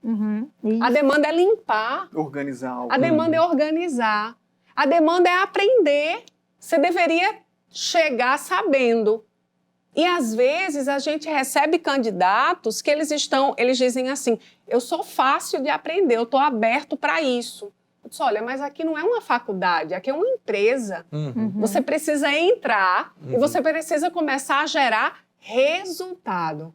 a demanda é limpar, Organizar algo. a demanda é organizar, a demanda é aprender. Você deveria chegar sabendo. E às vezes a gente recebe candidatos que eles dizem assim, eu sou fácil de aprender, eu estou aberto para isso. Eu disse, olha, mas aqui não é uma faculdade, aqui é uma empresa. Você precisa entrar e você precisa começar a gerar resultado.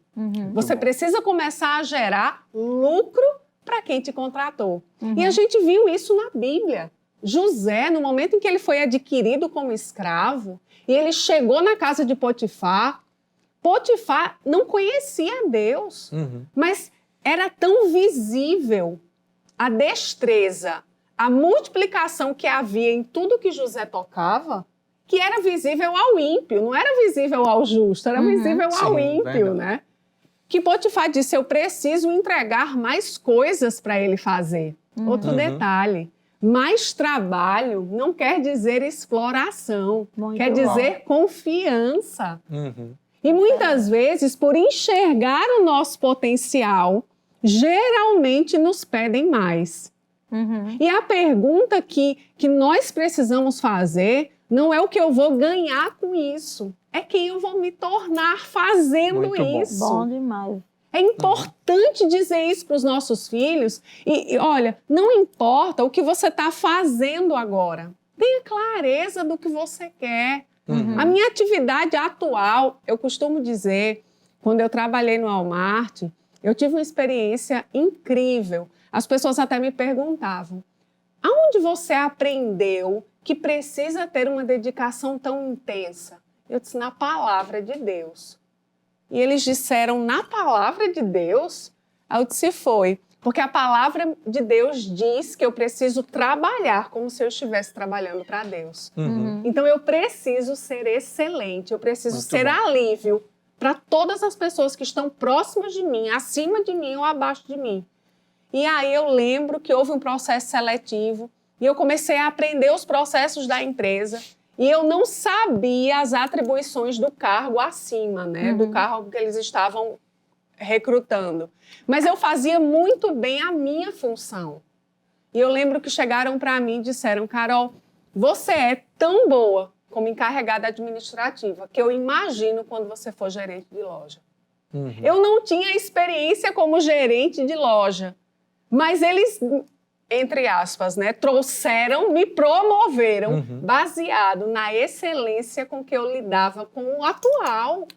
Você precisa começar a gerar lucro para quem te contratou. E a gente viu isso na Bíblia. José, no momento em que ele foi adquirido como escravo e ele chegou na casa de Potifar, Potifar não conhecia Deus, mas era tão visível a destreza, a multiplicação que havia em tudo que José tocava, que era visível ao ímpio, não era visível ao justo, era visível ao ímpio, né? Que Potifar disse, eu preciso entregar mais coisas para ele fazer. Outro detalhe, mais trabalho não quer dizer exploração, quer dizer confiança. E muitas vezes, por enxergar o nosso potencial, geralmente nos pedem mais. E a pergunta que nós precisamos fazer não é o que eu vou ganhar com isso, é quem eu vou me tornar fazendo isso. Bom demais. É importante dizer isso para os nossos filhos. E olha, não importa o que você está fazendo agora. Tenha clareza do que você quer. A minha atividade atual, eu costumo dizer, quando eu trabalhei no Walmart, eu tive uma experiência incrível. As pessoas até me perguntavam, aonde você aprendeu que precisa ter uma dedicação tão intensa? Eu disse, na palavra de Deus. E eles disseram, na palavra de Deus? Aí eu disse, foi. Porque a palavra de Deus diz que eu preciso trabalhar como se eu estivesse trabalhando para Deus. Então eu preciso ser excelente, eu preciso ser alívio para todas as pessoas que estão próximas de mim, acima de mim ou abaixo de mim. E aí eu lembro que houve um processo seletivo e eu comecei a aprender os processos da empresa e eu não sabia as atribuições do cargo acima, né? Do cargo que eles estavam recrutando. Mas eu fazia muito bem a minha função. E eu lembro que chegaram para mim e disseram, Carol, você é tão boa como encarregada administrativa que eu imagino quando você for gerente de loja. Eu não tinha experiência como gerente de loja, mas eles, entre aspas, né, me promoveram baseado na excelência com que eu lidava com o atual.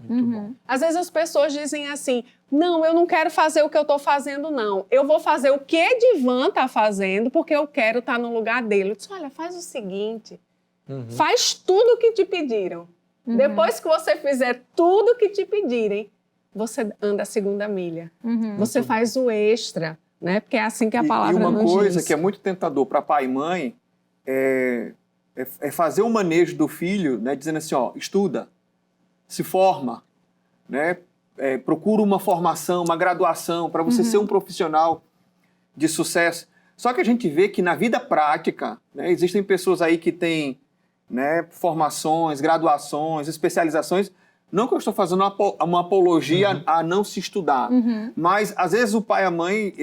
Às vezes as pessoas dizem assim, não, eu não quero fazer o que eu estou fazendo, não. Eu vou fazer o que Edivan está fazendo porque eu quero estar no lugar dele. Eu disse, olha, faz o seguinte, faz tudo o que te pediram. Depois que você fizer tudo o que te pedirem, você anda a segunda milha. Você faz o extra. Né? Porque é assim que a palavra nos diz. E uma coisa que é muito tentador para pai e mãe é fazer o manejo do filho, né? Dizendo assim, ó, estuda, se forma, né? Procura uma formação, uma graduação para você ser um profissional de sucesso. Só que a gente vê que na vida prática, né, existem pessoas aí que têm, né, formações, graduações, especializações. Não que eu estou fazendo uma apologia a não se estudar, mas às vezes o pai e a mãe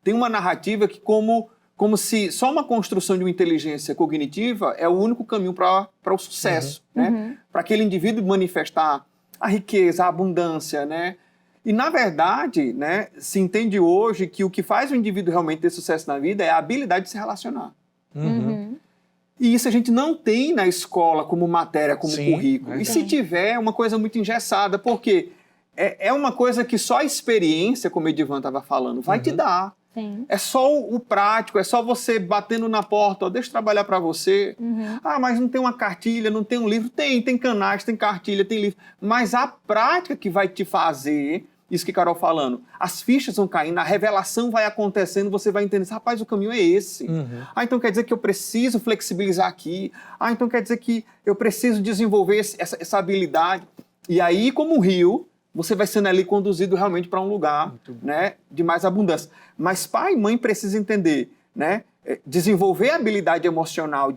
tem uma narrativa que como se só uma construção de uma inteligência cognitiva é o único caminho para o sucesso, né? Para aquele indivíduo manifestar a riqueza, a abundância, né? E, na verdade, né, se entende hoje que o que faz o indivíduo realmente ter sucesso na vida é a habilidade de se relacionar. E isso a gente não tem na escola como matéria, como currículo. E se tiver, é uma coisa muito engessada, porque é uma coisa que só a experiência, como o Edivan estava falando, vai te dar. Sim. É só o prático, é só você batendo na porta, ó, deixa eu trabalhar para você. Ah, mas não tem uma cartilha, não tem um livro. Tem canais, tem cartilha, tem livro. Mas a prática que vai te fazer, isso que Carol falando, as fichas vão caindo, a revelação vai acontecendo, você vai entender, rapaz, o caminho é esse. Ah, então quer dizer que eu preciso flexibilizar aqui. Ah, então quer dizer que eu preciso desenvolver essa habilidade. E aí, como um rio, você vai sendo ali conduzido realmente para um lugar, né, de mais abundância. Mas pai e mãe precisam entender, né, desenvolver a habilidade emocional,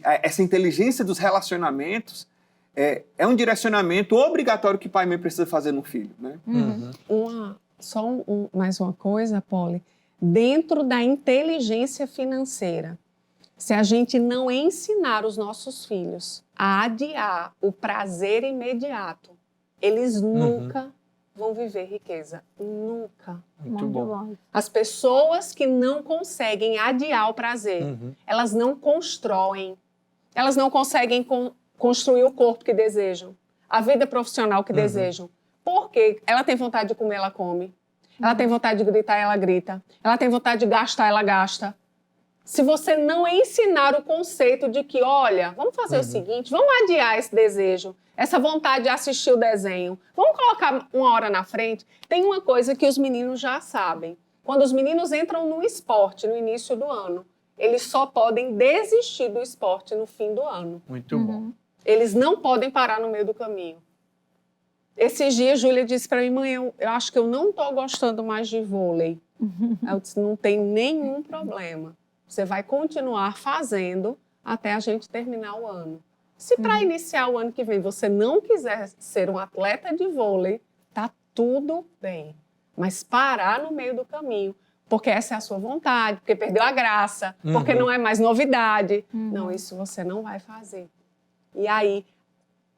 essa inteligência dos relacionamentos, é um direcionamento obrigatório que pai e mãe precisam fazer no filho. Né? Mais uma coisa, Polly. Dentro da inteligência financeira, se a gente não ensinar os nossos filhos a adiar o prazer imediato, eles nunca vão viver riqueza. Nunca. Muito bom. As pessoas que não conseguem adiar o prazer, elas não constroem. Elas não conseguem construir o corpo que desejam, a vida profissional que desejam. Porque ela tem vontade de comer, ela come. Ela tem vontade de gritar, ela grita. Ela tem vontade de gastar, ela gasta. Se você não ensinar o conceito de que, olha, vamos fazer o seguinte, vamos adiar esse desejo, essa vontade de assistir o desenho, vamos colocar uma hora na frente. Tem uma coisa que os meninos já sabem. Quando os meninos entram no esporte no início do ano, eles só podem desistir do esporte no fim do ano. Muito bom. Eles não podem parar no meio do caminho. Esses dias, Júlia disse para mim, mãe, eu acho que eu não estou gostando mais de vôlei. Eu disse, não tem nenhum problema. Você vai continuar fazendo até a gente terminar o ano. Se para iniciar o ano que vem você não quiser ser um atleta de vôlei, tá tudo bem. Mas parar no meio do caminho, porque essa é a sua vontade, porque perdeu a graça, porque não é mais novidade. Não, isso você não vai fazer. E aí,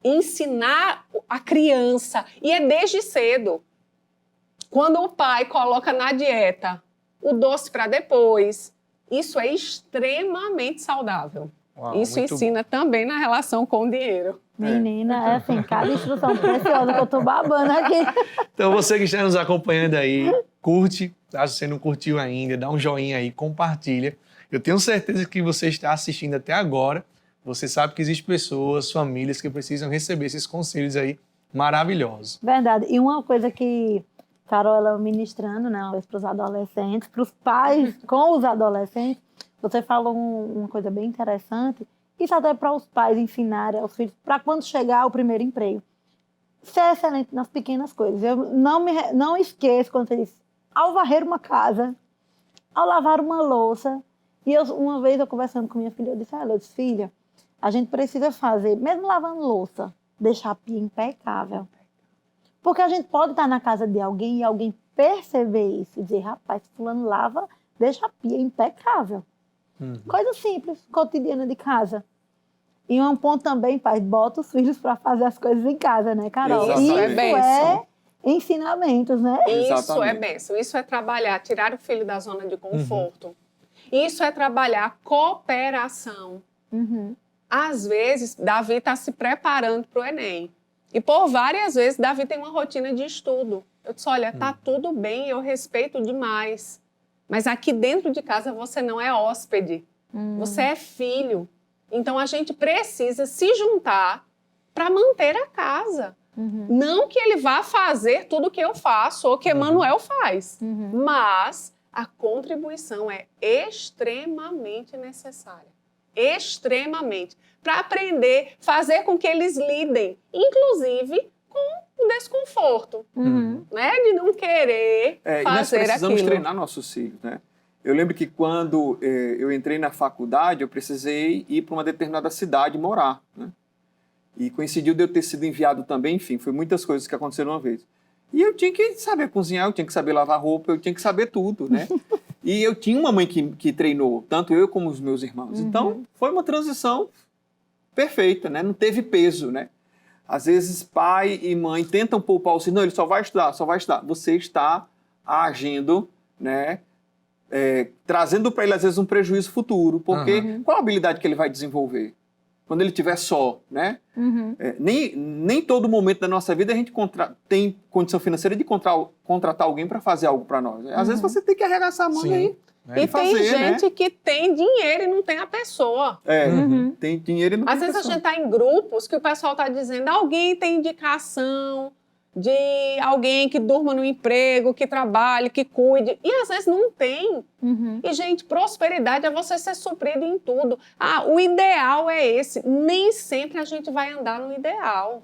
ensinar a criança, e é desde cedo. Quando o pai coloca na dieta o doce para depois, isso é extremamente saudável. Uau, isso ensina também na relação com o dinheiro. Menina, é assim, cada instrução preciosa que eu tô babando aqui. Então, você que está nos acompanhando aí, curte, tá? Se você não curtiu ainda, dá um joinha aí, compartilha. Eu tenho certeza que você está assistindo até agora. Você sabe que existem pessoas, famílias que precisam receber esses conselhos aí maravilhosos. Verdade. E uma coisa que Carol, ela ministrando, né, para os adolescentes, para os pais com os adolescentes, você falou uma coisa bem interessante, isso até para os pais ensinarem aos filhos, para quando chegar o primeiro emprego. Ser excelente nas pequenas coisas. Eu não esqueço quando você disse, ao varrer uma casa, ao lavar uma louça. E uma vez eu conversando com minha filha, eu disse, filha, a gente precisa fazer, mesmo lavando louça, deixar a pia impecável. Porque a gente pode estar na casa de alguém e alguém perceber isso e dizer, rapaz, fulano lava, deixa a pia impecável. Coisa simples, cotidiana de casa. E um ponto também, pai, bota os filhos para fazer as coisas em casa, né, Carol? Exatamente. Isso é bênção. Ensinamentos, né? Isso Exatamente. é bênção. Isso é trabalhar, tirar o filho da zona de conforto. Isso é trabalhar cooperação. Às vezes, Davi está se preparando para o Enem. E por várias vezes, Davi tem uma rotina de estudo. Eu disse, olha, tá tudo bem, eu respeito demais. Mas aqui dentro de casa você não é hóspede. Você é filho. Então, a gente precisa se juntar para manter a casa. Não que ele vá fazer tudo o que eu faço ou que Emanuel faz. Mas a contribuição é extremamente necessária. Extremamente. Para aprender, fazer com que eles lidem, inclusive com o desconforto, né? De não querer E nós fazer precisamos aquilo. treinar nossos filhos, né? Eu lembro que quando eu entrei na faculdade, eu precisei ir para uma determinada cidade morar, né? E coincidiu de eu ter sido enviado também, enfim, foi muitas coisas que aconteceram uma vez. E eu tinha que saber cozinhar, eu tinha que saber lavar roupa, eu tinha que saber tudo, né? E eu tinha uma mãe que treinou, tanto eu como os meus irmãos. Então, foi uma transição perfeita, né? Não teve peso, né? Às vezes, pai e mãe tentam poupar o filho. Não, ele só vai estudar, só vai estudar. Você está agindo, né? Trazendo para ele, às vezes, um prejuízo futuro. Porque qual a habilidade que ele vai desenvolver? Quando ele estiver só, né? Nem todo momento da nossa vida a gente tem condição financeira de contratar alguém para fazer algo para nós. Às vezes você tem que arregaçar a mão aí. E fazer, tem gente, né? que tem dinheiro e não tem a pessoa. Tem dinheiro e não Às tem vezes a pessoa. gente está em grupos que o pessoal está dizendo alguém tem indicação de alguém que durma no emprego, que trabalhe, que cuide. E às vezes não tem. E, gente, prosperidade é você ser suprido em tudo. O ideal é esse. Nem sempre a gente vai andar no ideal.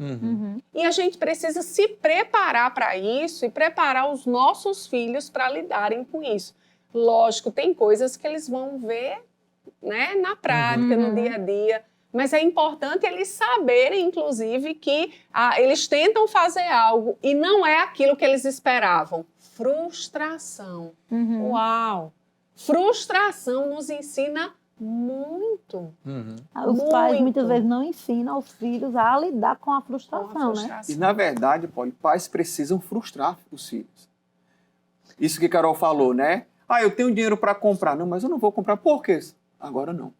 E a gente precisa se preparar para isso e preparar os nossos filhos para lidarem com isso. Lógico, tem coisas que eles vão ver, né, na prática, no dia a dia. Mas é importante eles saberem, inclusive, que eles tentam fazer algo e não é aquilo que eles esperavam. Frustração. Uau! Frustração nos ensina muito. Os pais muitas vezes não ensinam os filhos a lidar com a frustração, né? E, na verdade, Paulo, pais precisam frustrar os filhos. Isso que a Carol falou, né? Eu tenho dinheiro para comprar. Não, mas eu não vou comprar. Por quê? Agora não.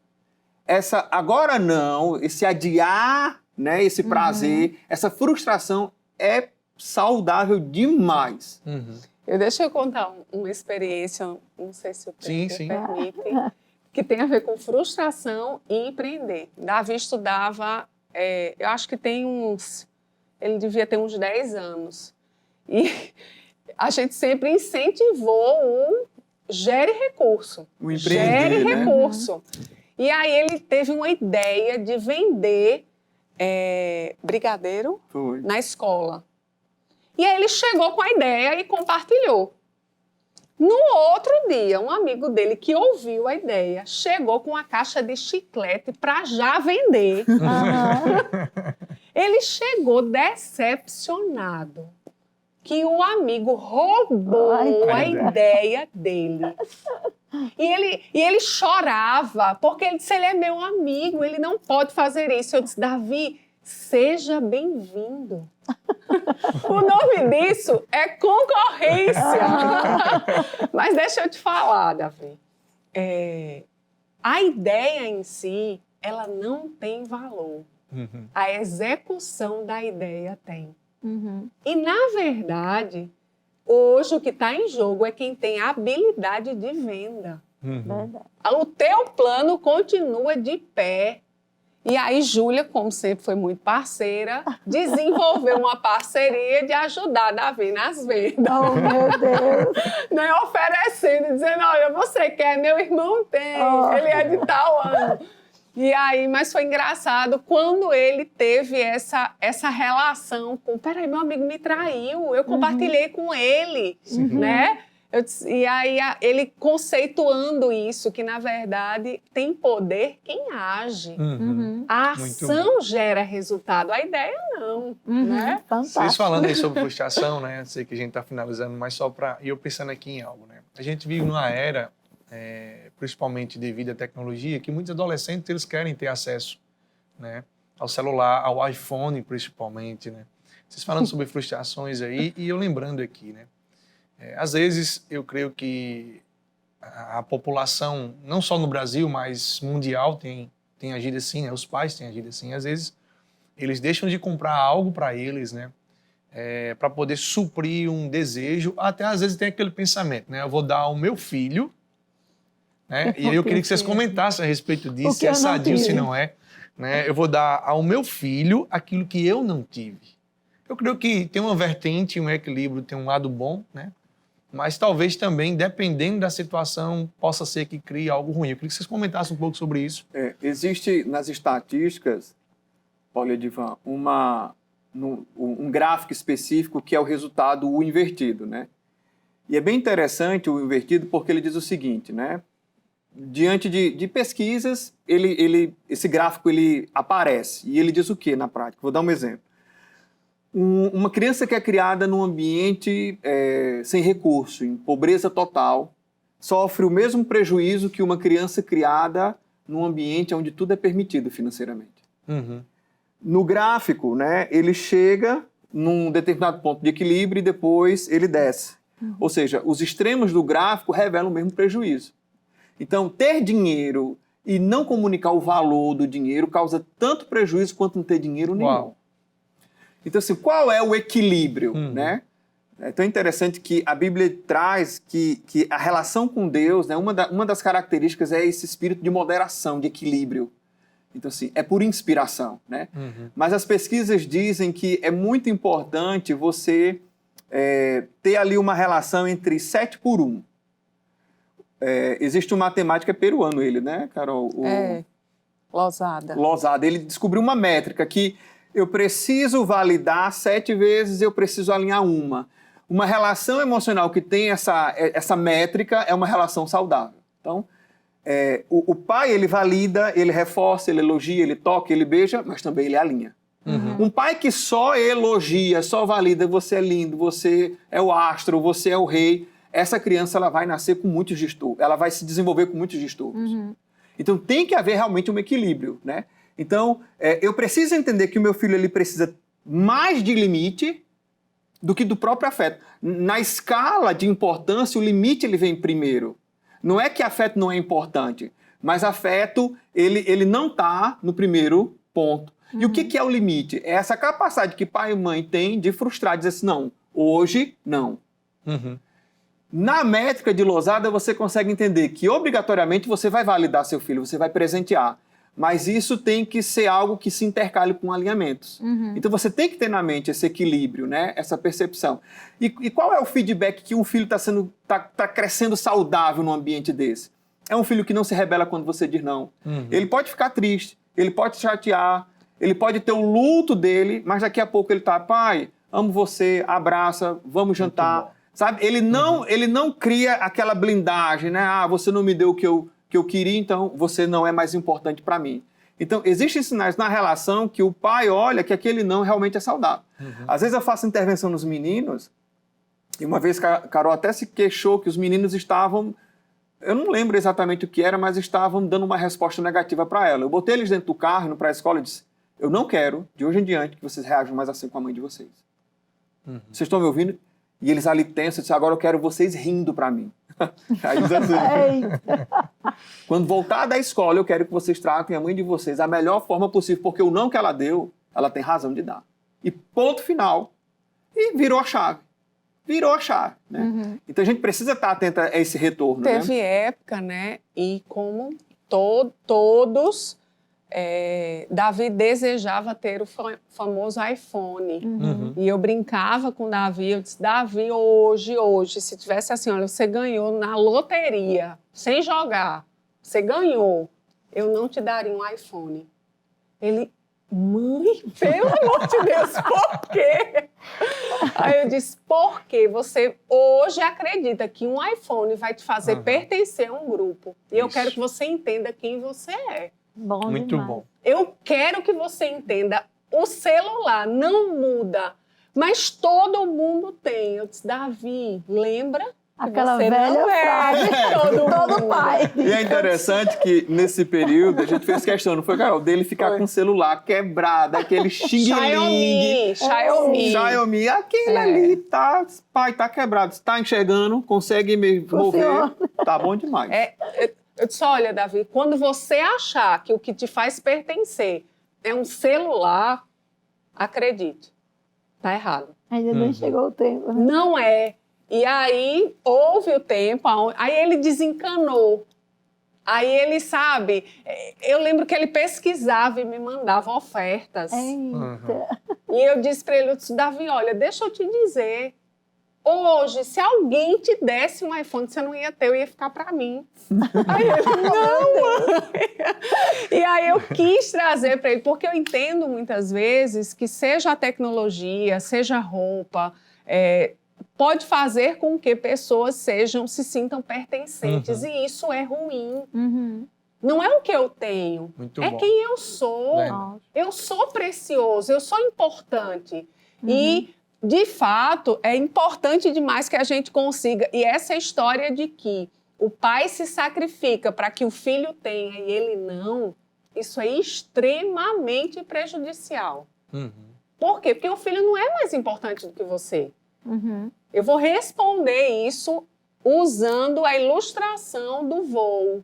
Agora não, esse adiar, né, esse prazer, essa frustração é saudável demais. Deixa eu contar uma experiência, não sei se o tempo permite, que tem a ver com frustração e empreender. Davi estudava, eu acho que ele devia ter uns 10 anos. E a gente sempre incentivou o gere recurso. O empreender, gere né? recurso. E aí ele teve uma ideia de vender brigadeiro na escola. E aí ele chegou com a ideia e compartilhou. No outro dia, um amigo dele que ouviu a ideia chegou com uma caixa de chiclete para já vender. Ele chegou decepcionado que o amigo roubou a ideia dele. E ele chorava, porque ele disse, ele é meu amigo, ele não pode fazer isso. Eu disse, Davi, seja bem-vindo. O nome disso é concorrência. Mas deixa eu te falar, Davi. A ideia em si, ela não tem valor. A execução da ideia tem. E, na verdade, hoje o que está em jogo é quem tem habilidade de venda. O teu plano continua de pé. E aí, Júlia, como sempre foi muito parceira, desenvolveu uma parceria de ajudar Davi nas vendas. Oh, meu Deus! Né? Oferecendo, dizendo, olha, você quer, meu irmão tem, ele é de tal ano. E aí, mas foi engraçado quando ele teve essa relação com, peraí, meu amigo me traiu, eu compartilhei com ele, né? E aí ele conceituando isso, que na verdade tem poder quem age. A ação gera resultado, a ideia não. Né? Fantástico. Vocês falando aí sobre frustração, né? Eu sei que a gente está finalizando, mas só para... E eu pensando aqui em algo, né? A gente vive numa era, principalmente devido à tecnologia, que muitos adolescentes eles querem ter acesso, né, ao celular, ao iPhone principalmente, né? Vocês falando sobre frustrações aí, e eu lembrando aqui, né? Às vezes eu creio que a população, não só no Brasil, mas mundial, tem agido assim, né? Os pais têm agido assim. Às vezes eles deixam de comprar algo para eles, né? Para poder suprir um desejo, até às vezes tem aquele pensamento, né? Eu vou dar ao meu filho, né? E aí eu queria que vocês comentassem a respeito disso, se é sadio, se não é. Né? Eu vou dar ao meu filho aquilo que eu não tive. Eu creio que tem uma vertente, um equilíbrio, tem um lado bom, né? Mas talvez também, dependendo da situação, possa ser que crie algo ruim. Eu queria que vocês comentassem um pouco sobre isso. Existe nas estatísticas, Paulo e Edivan, um gráfico específico que é o resultado invertido, né? E é bem interessante o invertido porque ele diz o seguinte, né? Diante de pesquisas, esse gráfico ele aparece. E ele diz o quê na prática? Vou dar um exemplo. Uma criança que é criada num ambiente sem recurso, em pobreza total, sofre o mesmo prejuízo que uma criança criada num ambiente onde tudo é permitido financeiramente. Uhum. No gráfico, né, ele chega num determinado ponto de equilíbrio e depois ele desce. Ou seja, os extremos do gráfico revelam o mesmo prejuízo. Então, ter dinheiro e não comunicar o valor do dinheiro causa tanto prejuízo quanto não ter dinheiro nenhum. Uau. Então, assim, qual é o equilíbrio, né? É tão interessante que a Bíblia traz que a relação com Deus, né, uma das características é esse espírito de moderação, de equilíbrio. Então, assim, é por inspiração, né? Mas as pesquisas dizem que é muito importante você ter ali uma relação entre 7:1. Existe um matemático peruano, ele, né, Carol? Losada. Losada. Ele descobriu uma métrica que eu preciso validar 7 vezes, eu preciso alinhar uma. Uma relação emocional que tem essa métrica é uma relação saudável. Então, o pai, ele valida, ele reforça, ele elogia, ele toca, ele beija, mas também ele alinha. Um pai que só elogia, só valida, você é lindo, você é o astro, você é o rei, essa criança ela vai nascer com muitos distúrbios, ela vai se desenvolver com muitos distúrbios. Então, tem que haver realmente um equilíbrio, né? Então, eu preciso entender que o meu filho ele precisa mais de limite do que do próprio afeto. Na escala de importância, o limite ele vem primeiro. Não é que afeto não é importante, mas afeto ele não está no primeiro ponto. E o que é o limite? É essa capacidade que pai e mãe têm de frustrar, dizer assim, não, hoje não. Na métrica de Losada, você consegue entender que obrigatoriamente você vai validar seu filho, você vai presentear. Mas isso tem que ser algo que se intercale com alinhamentos. Então você tem que ter na mente esse equilíbrio, né? Essa percepção. E qual é o feedback que um filho está crescendo saudável num ambiente desse? É um filho que não se rebela quando você diz não. Ele pode ficar triste, ele pode chatear, ele pode ter o luto dele, mas daqui a pouco ele está, pai, amo você, abraça, vamos jantar. Sabe? Ele não cria aquela blindagem, né? Ah, você não me deu o que eu queria, então você não é mais importante para mim. Então, existem sinais na relação que o pai olha que aquele não realmente é saudável. Às vezes eu faço intervenção nos meninos, e uma vez a Carol até se queixou que os meninos estavam, eu não lembro exatamente o que era, mas estavam dando uma resposta negativa para ela. Eu botei eles dentro do carro, indo para a escola, e disse, eu não quero, de hoje em diante, que vocês reajam mais assim com a mãe de vocês. Vocês estão me ouvindo? E eles ali tensos, eu disse, agora eu quero vocês rindo para mim. Aí eles assim, quando voltar da escola, eu quero que vocês tratem a mãe de vocês da melhor forma possível, porque o não que ela deu, ela tem razão de dar. E ponto final. E virou a chave. Virou a chave, né? Então a gente precisa estar atento a esse retorno. Teve época, né? E como todos, Davi desejava ter o famoso iPhone. E eu brincava com o Davi, eu disse, Davi, hoje, se tivesse assim, olha, você ganhou na loteria, sem jogar, você ganhou, eu não te daria um iPhone. Ele, mãe, pelo amor de Deus, por quê? Aí eu disse, porque você hoje acredita que um iPhone vai te fazer pertencer a um grupo. E eu quero que você entenda quem você é. Bom Muito demais. bom. Eu quero que você entenda, o celular não muda, mas todo mundo tem. Eu disse, Davi, lembra? Aquela você velha não frase todo pai. E é interessante que, nesse período, a gente fez questão, não foi, Carol, dele ficar com o celular quebrado, aquele xing-ling. Xiaomi, aquele ali, pai, tá quebrado, tá enxergando, consegue me mover, tá bom demais. Eu disse, olha, Davi, quando você achar que o que te faz pertencer é um celular, acredite, tá errado. Ainda nem chegou o tempo. Né? Não é. E aí, houve o tempo, aí ele desencanou. Aí ele, sabe, eu lembro que ele pesquisava e me mandava ofertas. Eita. E eu disse para ele, eu disse, Davi, olha, deixa eu te dizer, hoje, se alguém te desse um iPhone, você não ia ter, eu ia ficar para mim. Aí ele, não. E aí eu quis trazer para ele, porque eu entendo muitas vezes que seja a tecnologia, seja a roupa, pode fazer com que pessoas se sintam pertencentes. E isso é ruim. Não é o que eu tenho, Muito é bom. quem eu sou. Legal. Eu sou precioso, eu sou importante. E, de fato, é importante demais que a gente consiga. E essa história de que o pai se sacrifica para que o filho tenha e ele não, isso é extremamente prejudicial. Por quê? Porque o filho não é mais importante do que você. Eu vou responder isso usando a ilustração do voo.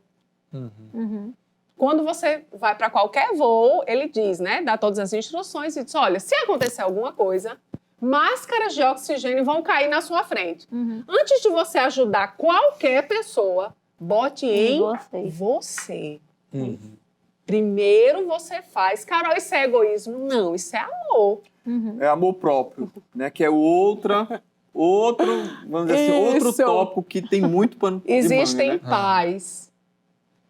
Quando você vai para qualquer voo, ele diz, né? Dá todas as instruções e diz, olha, se acontecer alguma coisa, máscaras de oxigênio vão cair na sua frente. Antes de você ajudar qualquer pessoa, bote em você. Primeiro você faz. Carol, isso é egoísmo? Não, isso é amor. É amor próprio, né? Que é outro, vamos dizer assim, outro Isso. tópico que tem muito pano de manga, Existem né? pais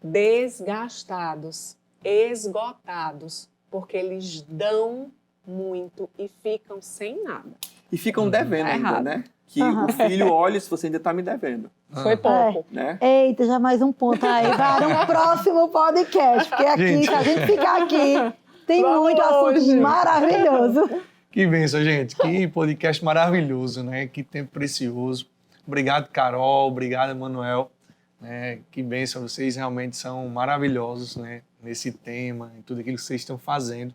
desgastados, esgotados, porque eles dão muito e ficam sem nada. E ficam devendo Tá ainda, errado. né? Que o filho olha se você ainda está me devendo, Foi pouco. né? Eita, já mais um ponto aí para um próximo podcast, porque aqui, Gente. se a gente ficar aqui, tem Vamos muito assunto longe. maravilhoso. Que bênção, gente. Que podcast maravilhoso, né? Que tempo precioso. Obrigado, Carol. Obrigado, Emanuel. Que bênção. Vocês realmente são maravilhosos, né? Nesse tema, em tudo aquilo que vocês estão fazendo.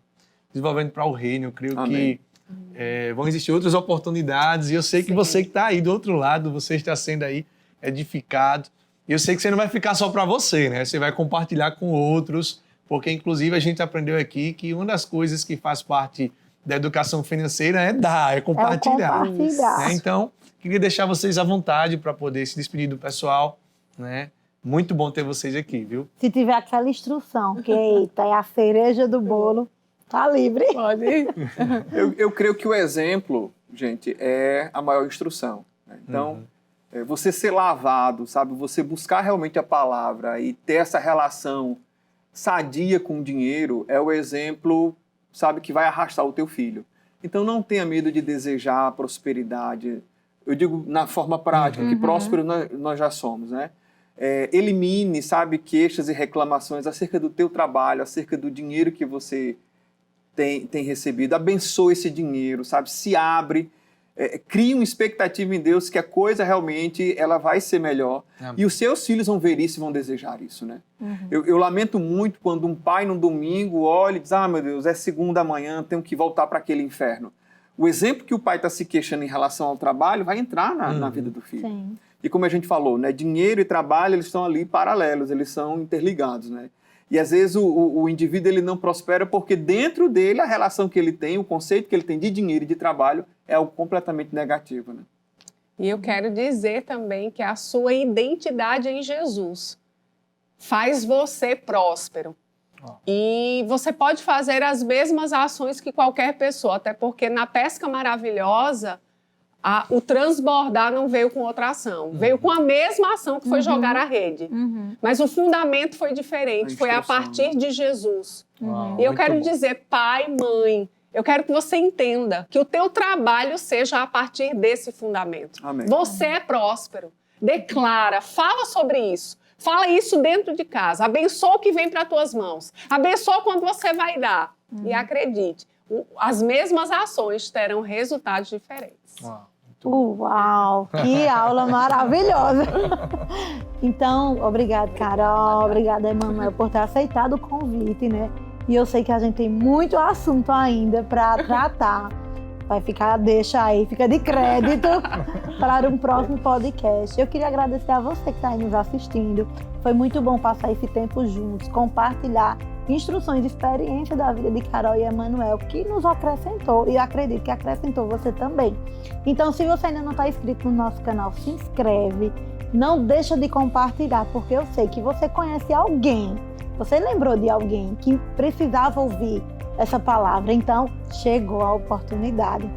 Desenvolvendo para o reino. Eu creio Amém. que vão existir outras oportunidades. E eu sei que você que está aí do outro lado, você está sendo aí edificado. E eu sei que você não vai ficar só para você, né? Você vai compartilhar com outros. Porque, inclusive, a gente aprendeu aqui que uma das coisas que faz parte da educação financeira é dar, é compartilhar. É o compartilhar. Né? Então, queria deixar vocês à vontade para poder se despedir do pessoal. Né? Muito bom ter vocês aqui, viu? Se tiver aquela instrução, que eita, é a cereja do bolo, tá livre. Pode ir. Eu creio que o exemplo, gente, é a maior instrução, né? Então, você ser lavado, sabe? Você buscar realmente a palavra e ter essa relação sadia com o dinheiro é o exemplo, sabe, que vai arrastar o teu filho. Então, não tenha medo de desejar a prosperidade. Eu digo na forma prática, que próspero nós já somos, né? Elimine, sabe, queixas e reclamações acerca do teu trabalho, acerca do dinheiro que você tem recebido. Abençoe esse dinheiro, sabe? Se abre, crie uma expectativa em Deus que a coisa realmente ela vai ser melhor. Amém. E os seus filhos vão ver isso e vão desejar isso, né? Eu lamento muito quando um pai no domingo olha e diz, meu Deus, é segunda manhã, tenho que voltar para aquele inferno. O exemplo que o pai está se queixando em relação ao trabalho vai entrar na vida do filho. Sim. E como a gente falou, né, dinheiro e trabalho eles estão ali paralelos, eles são interligados, né? E às vezes o indivíduo ele não prospera porque dentro dele a relação que ele tem, o conceito que ele tem de dinheiro e de trabalho é algo completamente negativo, né? E eu quero dizer também que a sua identidade em Jesus faz você próspero. E você pode fazer as mesmas ações que qualquer pessoa, até porque na pesca maravilhosa, o transbordar não veio com outra ação. Veio com a mesma ação que foi jogar a rede. Mas o fundamento foi diferente, foi a partir de Jesus. E eu quero dizer, pai, mãe, eu quero que você entenda que o teu trabalho seja a partir desse fundamento. Amém. Você é próspero. Declara, fala sobre isso. Fala isso dentro de casa. Abençoa o que vem para as tuas mãos. Abençoa quando você vai dar. E acredite, as mesmas ações terão resultados diferentes. Uau, que aula maravilhosa! Então, obrigada, Carol, obrigada, Emanuel, por ter aceitado o convite, né? E eu sei que a gente tem muito assunto ainda para tratar. Vai ficar, deixa aí, fica de crédito para um próximo podcast. Eu queria agradecer a você que está aí nos assistindo. Foi muito bom passar esse tempo juntos, compartilhar instruções e experiência da vida de Carol e Emanuel, que nos acrescentou, e eu acredito que acrescentou você também. Então, se você ainda não está inscrito no nosso canal, se inscreve, não deixa de compartilhar, porque eu sei que você conhece alguém, você lembrou de alguém que precisava ouvir essa palavra, então chegou a oportunidade.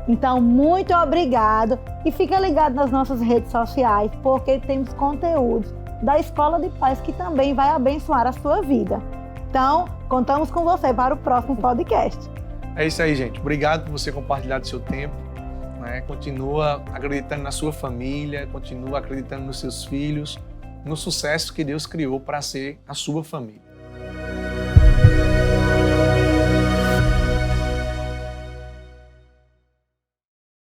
Então, muito obrigado e fica ligado nas nossas redes sociais, porque temos conteúdos da Escola de Pais que também vai abençoar a sua vida. Então, contamos com você para o próximo podcast. É isso aí, gente. Obrigado por você compartilhar do seu tempo. né? Continua acreditando na sua família, continua acreditando nos seus filhos, no sucesso que Deus criou para ser a sua família.